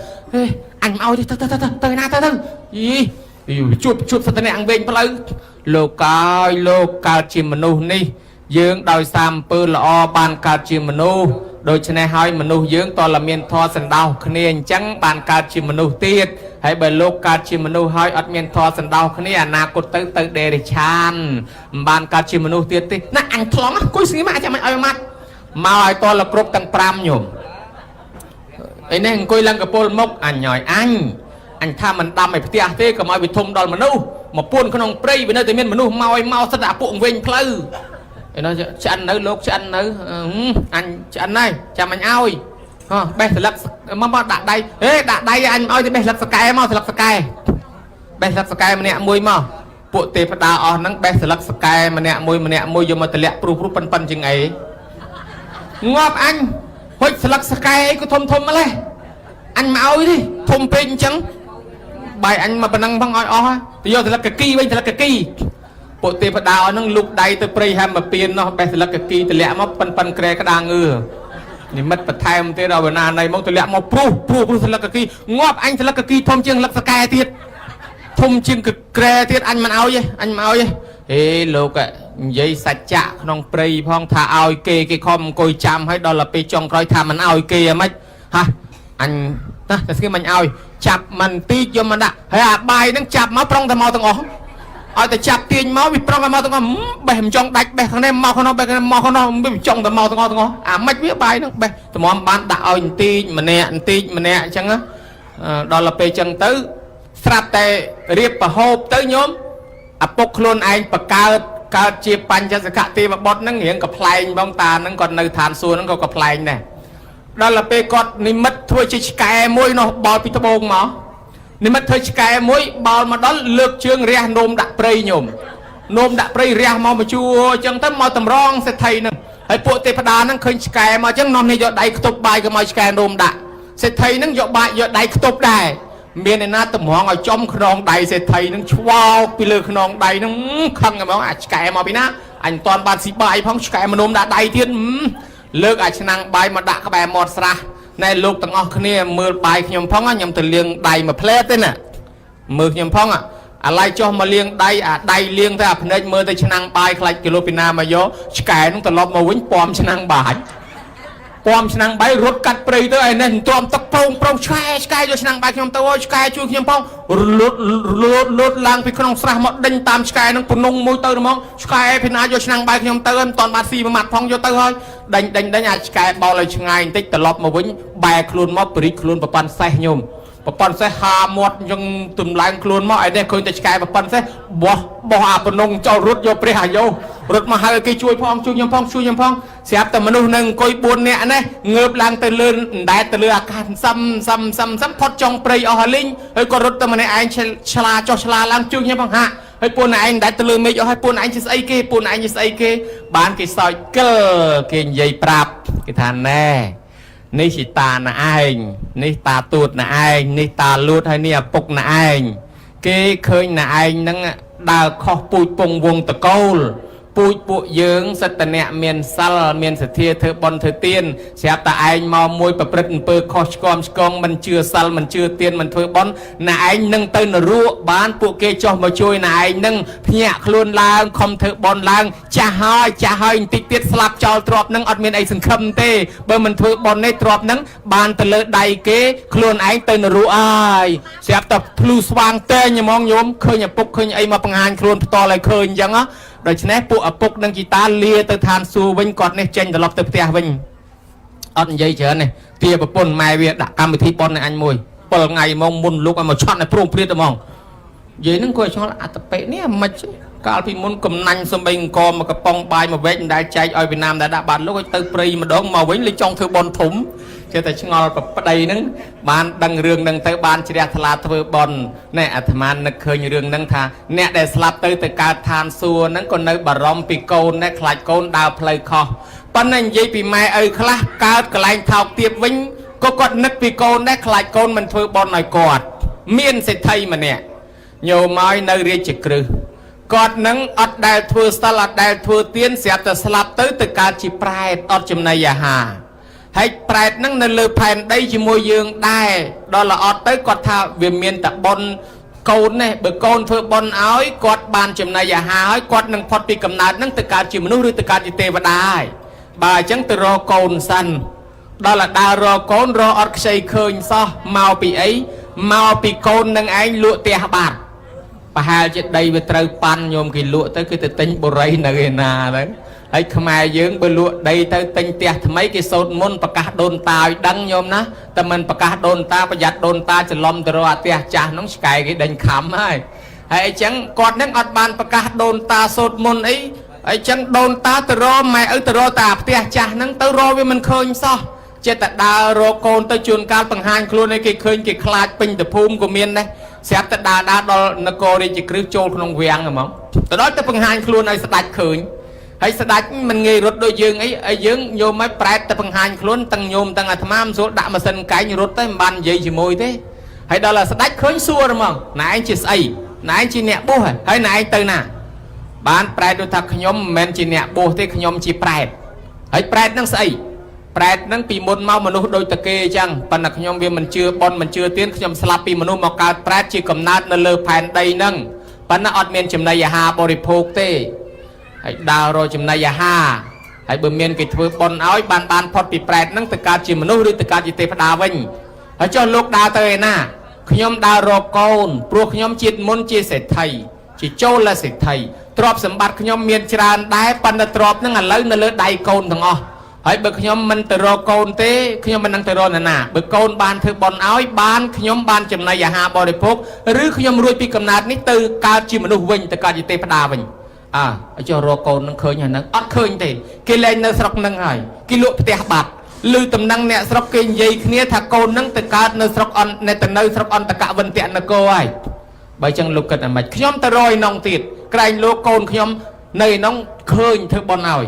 anh mau đi tới gì chụp sao này ăn viên plei lô cao chim manu ni dương đòi sam pư lọ bàn cao chim manu đôi chân này hai manu dương to là miền thọ sần đau khné trắng bàn cao chim manu tiệt hãy bởi lô cao chim manu hai ở miền thọ sần đau khné na cột tới để chan bàn cao chim manu tiệt ti na ăn thóng cối xí mà cho mày ai mặt mà ai to là cột tầng pram nhổm ấy nên cối lăng cái pol mốc anh nhỏi anh tham mình đam mày tia thế còn mọi bị thùng đòn manu một buôn con ông prey bên nơi tự nhiên manu mau sẽ đã buông vinh plei nó ăn nữa lúc ăn nữa anh này chào anh ơi bé sẽ lật mà đặt đây anh ơi thì bé lật sky mau lật sky bé lật sky mà nè mùi mà bộ tê phát đào nắng bé sẽ lật sky mà nè mùi vô mà tự lẹ pru pan chừng ấy ngọt anh hồi sẽ lật sky có thôm mà lên anh mà ơi đi thôm pin chẳng bài anh mà năng băng oi thì giờ thì là cái kỳ bây giờ là cái kỳ bộ tê phát đào nâng lục đầy từ prey ham mà pin nó bé là cái kỳ thì lẽ mà pan kre cái đang ngư thì mất bật thay một tê đầu bữa nào này mong thì lẽ mà pru thì là cái kỳ ngóp anh thì là cái kỳ thông chương là cái tiết thông chương cái kre tiết anh mà ao vậy ê lục ạ giấy sạch chạ nông prey phong thả ao kê cái com coi chăm hay đó là pe trong coi thả mình ao kê mấy ha anh ta cái mình ao chập mình ti cho mình đã hay bài nó chập máu trong thằng màu thằng ngõ ở tại chập tiền máu bị trong màu thằng ngõ bèm trong đạch bè thằng em màu không nó bị trong thằng màu thằng ngõ à mấy biết bài nó bè thằng màu bán đạo ti mà nè chẳng á đó là pe chân tứ sạp tệ riệp và hộp tới nhóm à bốc luôn anh và cao chia pan cho cả ti và bọt nó nghiêng cặp play bông ta nó còn nơi thàn xuôi nó còn cặp play này đó là pe cọt ni mất thôi chỉ cái môi nó bò pi bông mà ni mất thôi cái môi bò mà đó lược chương ria nôm đặt prey nhổm nôm đặt prey ria mau mà chua chẳng tới mau tầm rong sẽ thay nè hãy bộ tê phật đà nó khơi cái mà chẳng nôm này dọ đầy tục bài cái mai cái nôm đặt sẽ thay nó dọ bài dọ đầy tục đài miền này na tầm hoang ở trong khung đầy sẽ thay nó wow pi lược khung đầy nó khăng cái máu cái mà pi na anh toàn bàn xì bài phong cái mà nôm đặt đầy thiênเลิกอาชนังใบมาดักใบหมดสระในลูกตั้งออกเนี่ยมือใบขยมพ้องอ่ะยำตะเลียงใบมาเพลทเนี่ยมือขยมพ้องอ่ะอะไรจ่อมาเลียงใดใดเลียงแต่พเนจมือแต่ชนังใบใครกิโลปินามาโยสกายต้องตลอดมาวิ่งปอมชนังใบปอมชนังใบรถกัดปรีตัวไอ้เนี่ยตัวตะโปร่งสกายโยชนังใบขยมตัวสกายช่วยขยมพ้องลดลางไปขนมสระหมดดินตามสกายนั่งปุ่นนงมวยเตอร์มองสกายพินาโยชนังใบขยมเตอร์ตอนมาซีมาหมัดพ้องโยเตอร์เฮ้ยดังสกายบอลเลยช่างไงติดตลอดมาวิ่งใบคลุนมอปริคลุนประปันไซยมประปันไซหาหมดยังตุ่มลายคลุนมอไอเด็กเคยแต่สกายประปันไซบ่อาปุ่นนงเจ้ารถโยปริหายโยรถมาหากี่ช่วยพ้องช่วยยมพ้องเสียบแต่มนุษย์หนึ่งคอยบุญเนี่ยนะเงือบลางตะเลือนได้ตะเลืออาการซ้ำพอดจงปรีเอาหลิงเฮ้ยก็รถแต่มันในไอ้ชลาจอชลาลางช่วยยมพ้องฮะให้ปูนไอ้ได้ตะเลือไม่เอาให้ปูนไอ้จะใส่เกปูนไอ้จะใส่เกบ้านกี่ซอยเกลเก่งใหญ่ปราบกี่ทานแน่นี่สิตาหน้าไอ้นี่ตาตูดหน้าไอ้นี่ตาลูดให้เนี่ยปกหน้าไอ้เกเคยหน้าไอ้นั่งดาวขอปุยปงวงตะโกลปุยปุยยืงสัตเนะเมียนซัลเมียนสเทียเธอบอลเธอเตียนเสียตาไอ้มอมวยประพฤติเปิดคอสกอมสกองมันเชื่อซัลมันเชื่อเตียนมันเธอบอลนายนั่งเต้นรู้บ้านปุกเกจอมาช่วยนายนั่งเพียคลุนลางคอมเธอบอลลางจะให้ติดเตียสลับจอลตรอบนั่งอดเมียนไอ้สังคมเต้เบอร์มันเธอบอลในตรอบนั่งบ้านตะเลไดเกคลุนไอ้เต้นรู้ไอ้เสียตาพลูสวางเต้ยมองโยมเคยปุกเคยไอ้มาปังงานคลุนต่ออะไรเคยยังอ่ะโดยเฉพาะปุกนังกีตาเลียตัวทานสูวิ่งกอดในเจนตลอดตัวเตียวิ่งอันยัยเจอเนี่ยเตียปนไม่เวียดักกรรมวิธีปนในอันมวยปนไงมองมุนลุกเอามาช็อตในโปร่งเพลียมองยัยนั่งคุยช็อตอัตเปเนี่ยมันการพิมุนกำนันสมัยกอมากระปองใบมาเว้นได้ใจอ้อยเวียดนามได้ดับบานลูกไอ้ตือปรีมาดองมาวิ่งเลยจองเธอบอลถุง ចេះតែឆ្ងល់ប្តីហ្នឹងបានដឹងរឿងហ្នឹងទៅបានជ្រះថ្លាធ្វើបន់ណែអាត្មានឹកឃើញរឿងហ្នឹងថាអ្នកដែលស្លាប់ទៅកើតឋានសួគ៌ហ្នឹងក៏នៅបារម្ភពីកូនដែរខ្លាចកូនដើរផ្លូវខុសប៉ុន្តែនិយាយពីម៉ែឪខ្លះកើតកន្លែងថោកទាបវិញក៏គាត់នឹកពីកូនដែរខ្លាចកូនមិនធ្វើបន់ឲ្យគាត់មានសេដ្ឋីម្នាក់ញោមឲ្យនៅរាជក្រឹសគាត់នឹងអត់ដែលធ្វើស្ទល់អត់ដែលធ្វើទៀនស្រាប់តែស្លាប់ទៅកើតជាប្រែតអត់ចំណីអាហារហើយប្រែតនឹងនៅលើផែនដីជាមួយយើងដែរដល់ល្អត់ទៅគាត់ថាវាមានតែប៉ុនកូននេះបើកូនធ្វើប៉ុនឲ្យគាត់បានចំណីអាហារហើយគាត់នឹងផុតពីកំណើតនឹងទៅកើតជាមនុស្សឬទៅកើតជាទេវតាហើយបើអញ្ចឹងទៅរកកូនសិនដល់ដើររកកូនរកអត់ខ្ចីឃើញសោះមកពីអីមកពីកូននឹងឯងលក់ផ្ទះបាត់ប្រហែលជាដីវាត្រូវប៉ាន់ញោមគេលក់ទៅគឺទៅទិញបុរីនៅឯណាទៅហើយខ្មែរយើងបើលក់ដីទៅទិញផ្ទះថ្មីគេសូត្រមុនប្រកាសដូនតាឲ្យដឹងញោមណាតែមិនប្រកាសដូនតាប្រយ័ត្នដូនតាច្រឡំទៅរកអាផ្ទះចាស់ហ្នឹងឆ្កែគេដេញខំហើយហើយអញ្ចឹងគាត់នឹងអត់បានប្រកាសដូនតាសូត្រមុនអីអញ្ចឹងដូនតាទៅរកម៉ែឪទៅរកតាផ្ទះចាស់ហ្នឹងទៅរកវាមិនឃើញសោះចិត្តតែដើររកកូនទៅជួនកាលបង្ហាញខ្លួនឲ្យគេឃើញគេខ្លាចពេញទៅភូមិក៏មានដែរស្រាប់តែដើរដល់នគររាជក្រឹសចូលក្នុងវាំងហ្មងទៅដល់ទៅបង្ហាញខ្លួនឲ្យស្ដេចឃើញហើយស្ដេចមិនងាយរត់ដូចយើងអីហើយយើងញោមឲ្យប្រែតទៅបង្ហាញខ្លួនទាំងញោមទាំងអាត្មាមិនស្រួលដាក់ម៉ាស៊ីនកែងរត់ទៅមិនបាននិយាយជាមួយទេហើយដល់តែស្ដេចឃើញសួរហ្មងណែឯងជាស្អីណែឯងជាអ្នកបួសហើយណែឯងទៅណាបានប្រែតថាខ្ញុំមិនមែនជាអ្នកបួសទេខ្ញុំជាប្រែតហើយប្រែតនឹងស្អីប្រែតនឹងពីមុនមកមនុស្សដូចតាគេអញ្ចឹងប៉ុន្តែខ្ញុំវាមិនជឿបនមិនជឿទៀនខ្ញុំស្លាប់ពីមនុស្សមកកើតប្រែតជាកំណើតនៅលើផែនដីហ្នឹងប៉ុន្តែអត់មានចំណីអាហារបរិភោគទេហើយដើររកចំណីអាហារហើយបើមានគេធ្វើបនឲ្យបានផុតពីប្រែតហ្នឹងទៅកើតជាមនុស្សឬទៅកើតជាទេវតាវិញហើយចុះលោកដើរទៅឯណាខ្ញុំដើររកកូនព្រោះខ្ញុំជាតិមុនជាសេដ្ឋីជាចូលសេដ្ឋីទ្រព្យសម្បត្តិខ្ញុំមានច្រើនដែរប៉ុន្តែទ្រព្យហ្នឹងឥឡូវនៅលើដៃកូនទាំងអស់ហើយបើខ្ញុំមិនទៅរកកូនទេខ្ញុំមិននឹងទៅរកណាបើកូនបានធ្វើបន់ឲ្យបានខ្ញុំបានចំណីអាហារបរិភោគឬខ្ញុំរួចពីកំណើតនេះទៅកើតជាមនុស្សវិញទៅកើតជាទេវតាវិញចុះរកកូននឹងឃើញហើយនឹងអត់ឃើញទេគេលែងនៅស្រុកនឹងហើយគេលក់ផ្ទះបាត់ឮតំណែងអ្នកស្រុកគេនិយាយគ្នាថាកូននឹងទៅកើតនៅស្រុកនៅស្រុកអន្តកវិន្ទនគរហើយបើចឹងលោកគិតអាម៉េចខ្ញុំទៅរយនងទៀតក្រែងលោកកូនខ្ញុំនៅឯនោះឃើញធ្វើបន់ឲ្យ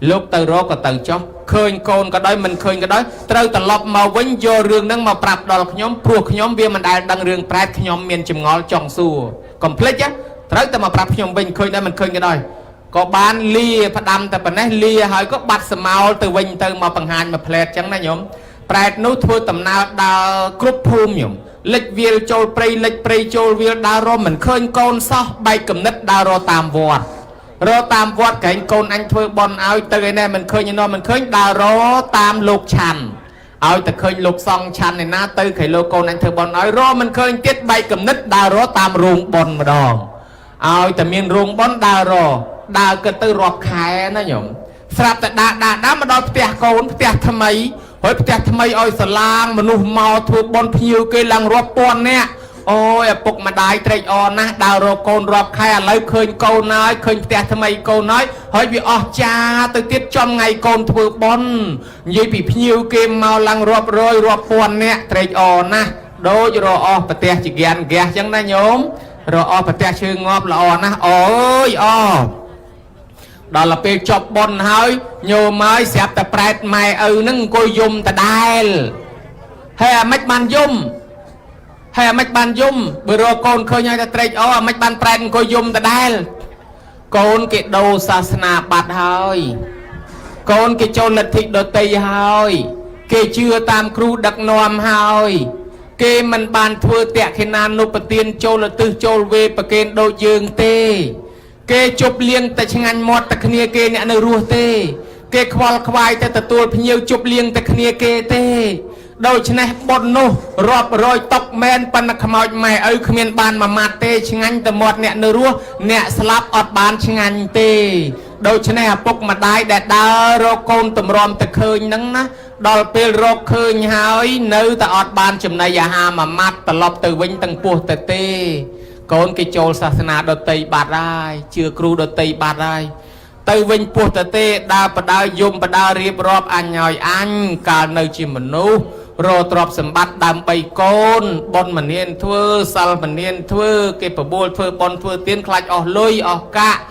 លោកទៅរកក៏ទៅចុះឃើញកូនក៏ដោយមិនឃើញក៏ដោយត្រូវត្រឡប់មកវិញយករឿងហ្នឹងមកប្រាប់ដល់ខ្ញុំព្រោះខ្ញុំវាមិនដែលដឹងរឿងប្រែតខ្ញុំមានចម្ងល់ចង់សួរកុំភ្លេចត្រូវតែមកប្រាប់ខ្ញុំវិញឃើញដែរមិនឃើញក៏ដោយក៏បានលាផ្ដាំតែប៉ុណ្ណេះលាហើយក៏បាត់សមោលទៅវិញទៅមកបង្ហាញមកផ្លែតចឹងណាញោមប្រែតនោះធ្វើដំណើរដើរគ្រប់ភូមិញោមលិចវាលចូលព្រៃលិចព្រៃចូលវាលដើររមមិនឃើញកូនសោះបែកគំនិតដើររតាមវត្តរតាមវត្តកែងកូនអញធ្វើបន់ឲ្យទៅឯនេះមិនឃើញឯនោះមិនឃើញដើររតាមលោកឆាន់ឲ្យតែឃើញលោកសង្ឃឆាន់ឯណាទៅគេលោកកូនអញធ្វើបន់ឲ្យរមិនឃើញទៀតបែកគំនិតដើររតាមរោងបន់ម្ដងឲ្យតែមានរោងបន់ដើរដើរគិតទៅរាប់ខែណាញោមស្រាប់តែដាក់មកដល់ផ្ទះកូនផ្ទះថ្មីហើយផ្ទះថ្មីឲ្យសាឡាងមនុស្សមកធ្វើបន់ភ្ញៀវគេឡើងរាប់ពាន់នាក់អូយឪពុកម្ដាយត្រេកអរណាស់ដើររកកូនរាប់ខែឥឡូវឃើញកូនហើយឃើញផ្ទះថ្មីកូនហើយវាអស់ចាទៅទៀតចំថ្ងៃកូនធ្វើបន់និយាយពីភ្ញៀវគេមកឡើងរាប់រយរាប់ពាន់នាក់ត្រេកអរណាស់ដូចរអស់ប្រទេសជាហ្គានហ្គាសចឹងណាញោមរអស់ប្រទេសឈើងាប់ល្អណាស់អូយអដល់ពេលចប់បន់ហើយញោមហើយស្រាប់តែប្រែតម៉ែឪហ្នឹងអង្គុយយំដដែលហើយអាម៉េចបានយំហើយអាម៉េចបានយំបើរកកូនឃើញហើយតែត្រេកអរអាម៉េចបានប្រែតអង្គុយយំដដែលកូនគេដូរសាសនាបាត់ហើយកូនគេចូលលទ្ធិដតីហើយគេជឿតាមគ្រូដឹកនាំហើយគេមិនបានធ្វើតក្កិណានុបទានចូលទិសចូលវេប្រកេនដូចយើងទេគេជប់លៀងតែឆ្ងាញ់មាត់តែគ្នាគេអ្នកនៅរស់ទេគេខ្វល់ខ្វាយតែទទួលភ្ញៀវជប់លៀងតែគ្នាគេទេដូច្នេះបុណ្យនោះរាប់រយតុកមែនប៉ុន្តែខ្មោចម៉ែឪគ្មានបានមួយម៉ាត់ទេឆ្ងាញ់តែមាត់អ្នកនៅរស់អ្នកស្លាប់អត់បានឆ្ងាញ់ទេដូច្នេះឪពុកម្ដាយដែលដើររកកូនតម្រាំតែឃើញហ្នឹងណាដល់ពេលរកឃើញហើយនៅតែអត់បានចំណីអាហារមួយម៉ាត់ត្រឡប់ទៅវិញទាំងពោះទៅទេកូនគេចូលសាសនាដតីបាត់ហើយជឿគ្រូដតីបាត់ហើយ ទៅវិញពោះតទេដើរបដើយំបដើរៀបរាប់អញឲ្យអញកាលនៅជាមនុស្សរកទ្រព្យសម្បត្តិដើម្បីកូនបុណ្យមិនហ៊ានធ្វើសិលមិនហ៊ានធ្វើគេបបួលធ្វើបុណ្យធ្វើទានខ្លាចអស់លុយអស់កាក់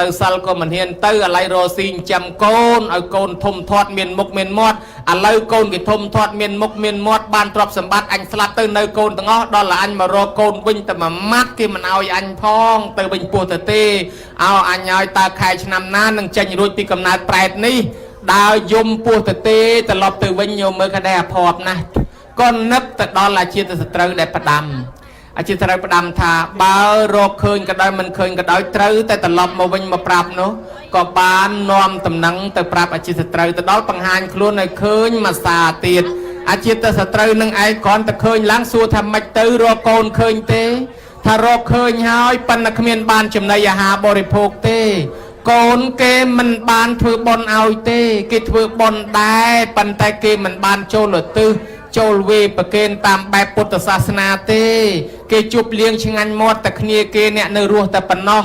ទៅសិលក៏មិនហ៊ានទៅឥឡូវរស់ស៊ីចាំកូនឲ្យកូនធំធាត់មានមុខមានមាត់ឥឡូវកូនគេធំធាត់មានមុខមានមាត់បានទ្រព្យសម្បត្តិអញស្លាប់ទៅនៅកូនទាំងអស់ដល់តែអញមករកកូនវិញតែមួយម៉ាត់គេមិនឲ្យអញផងទៅវិញពោះទៅទេឲ្យអញឲ្យតើខែឆ្នាំណានឹងចេញរួចពីកំណើតប្រែតនេះដើរយំពោះទៅទេត្រឡប់ទៅវិញញោមមើលក៏ដែរអភ័ព្វណាស់ក៏នឹកទៅដល់អាជាសត្រូវដែលផ្ដាំអាជាត្រូវផ្ដាំថាបើរកឃើញក៏ដោយមិនឃើញក៏ដោយត្រូវតែត្រឡប់មកវិញមកប្រាប់នោះក៏បាននាំតំណែងទៅប្រាប់អាជាសត្រូវទៅដល់បង្ហាញខ្លួនឲ្យឃើញមួយសារទៀតអាជាសត្រូវនឹងឯងគ្រាន់តែឃើញឡើងសួរថាម៉េចទៅរកកូនឃើញទេថារកឃើញហើយប៉ុន្តែគ្មានបានចំណីអាហារបរិភោគទេកូនគេមិនបានធ្វើបុណ្យឲ្យទេគេធ្វើបុណ្យដែរប៉ុន្តែគេមិនបានចូលឧទ្ទិសចូលវេប្រកេនតាមបែបពុទ្ធសាសនាទេគេជប់លៀងឆ្ងាញ់មាត់តែគ្នាគេអ្នកនៅរស់តែប៉ុណ្ណោះ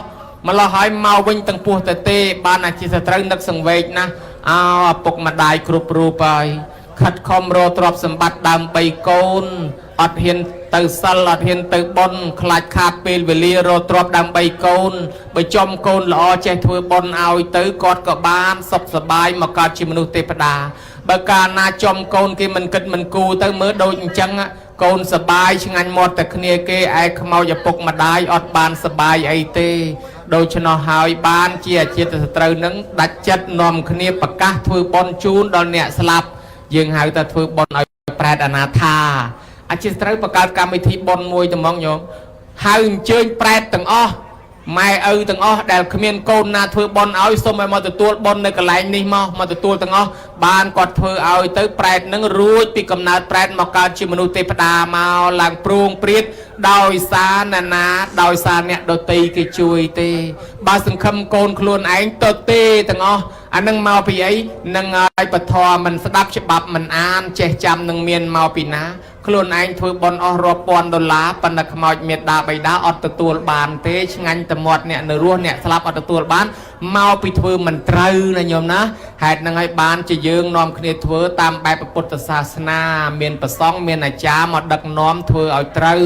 ម្ល៉េះហើយមកវិញទាំងពោះទៅទេបានអាជាសត្រូវនឹកសង្វេគណាស់អោឪពុកម្ដាយគ្រប់រូបហើយខិតខំរកទ្រព្យសម្បត្តិដើម្បីកូនអត់ហ៊ានទៅសិលអត់ហ៊ានទៅបុណ្យខ្លាចខាតពេលវេលារកទ្រព្យដើម្បីកូនបើចំកូនល្អចេះធ្វើបុណ្យឲ្យទៅគាត់ក៏បានសុខសប្បាយមកកើតជាមនុស្សទេវតាបើកាលណាចំកូនគេមិនគិតមិនគូរទៅមើលដូចអញ្ចឹងកូនសប្បាយឆ្ងាញ់មាត់តែគ្នាគេឯខ្មោចឪពុកម្ដាយអត់បានសប្បាយអីទេដូច្នោះហើយបានជាអាជាសត្រូវនឹងដាច់ចិត្តនាំគ្នាប្រកាសធ្វើបុណ្យជូនដល់អ្នកស្លាប់យើងហៅថាធ្វើបុណ្យឲ្យប្រែតអនាថាអាជាត្រូវបង្កើតកម្មវិធីបុណ្យមួយត្មងញោមហៅអញ្ជើញប្រែតទាំងអស់ម៉ែឪទាំងអស់ដែលគ្មានកូនណាធ្វើបុណ្យឲ្យសូមឲ្យមកទទួលបុណ្យនៅកន្លែងនេះមកទទួលទាំងអស់បានគាត់ធ្វើឲ្យទៅប្រែតនឹងរួចពីកំណើតប្រែតមកកើតជាមនុស្សទេវតាមកឡើងព្រួងព្រាតដោយសារណាដោយសារអ្នកដតីគេជួយទេបើសង្ឃឹមកូនខ្លួនឯងទៅទេទាំងអស់អានឹងមកពីអីនឹងឲ្យពធមិនស្ដាប់ច្បាប់មិនអានចេះចាំនឹងមានមកពីណាខ្លួនឯងធ្វើបុណ្យអស់រាប់ពាន់ដុល្លារប៉ុន្តែខ្មោចមេត្តាបិតាអត់ទទួលបានទេឆ្ងាញ់តែមាត់អ្នកនៅរស់អ្នកស្លាប់អត់ទទួលបានមកពីធ្វើមិនត្រូវណាញោមណាហេតុហ្នឹងហើយបានជាយើងនាំគ្នាធ្វើតាមបែបពុទ្ធសាសនាមានប្រសង់មានអាចារ្យមកដឹកនាំធ្វើឲ្យត្រូវ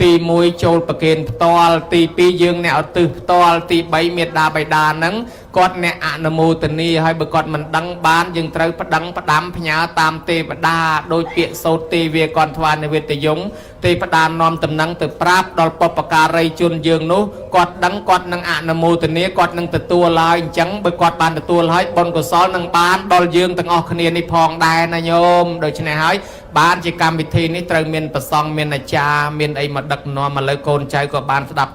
ទី1ចូលប្រគេនផ្ទាល់ទី2យើងអ្នកឧទ្ទិសផ្ទាល់ទី3មេត្តាបិតាហ្នឹងគាត់អ្នកអនុមោទនាហើយបើគាត់មិនដឹងបានយើងត្រូវផ្ដាំផ្ញើតាមទេវតាដោយពាក្យសោតទេវាកន្ធវានិវេតយងទេវតានាំតំណែងទៅប្រាប់ដល់បុព្វការីជនយើងនោះគាត់ដឹងគាត់នឹងអនុមោទនាគាត់នឹងទទួលហើយអញ្ចឹងបើគាត់បានទទួលហើយបុណ្យកុសលនឹងបានដល់យើងទាំងអស់គ្នានេះផងដែរណាញោមដូច្នេះហើយបានជាកម្មវិធីនេះត្រូវមានប្រសង់មានអាចារ្យមានអីមកដឹកនាំឥឡូវកូនចៅក៏បានស្ដាប់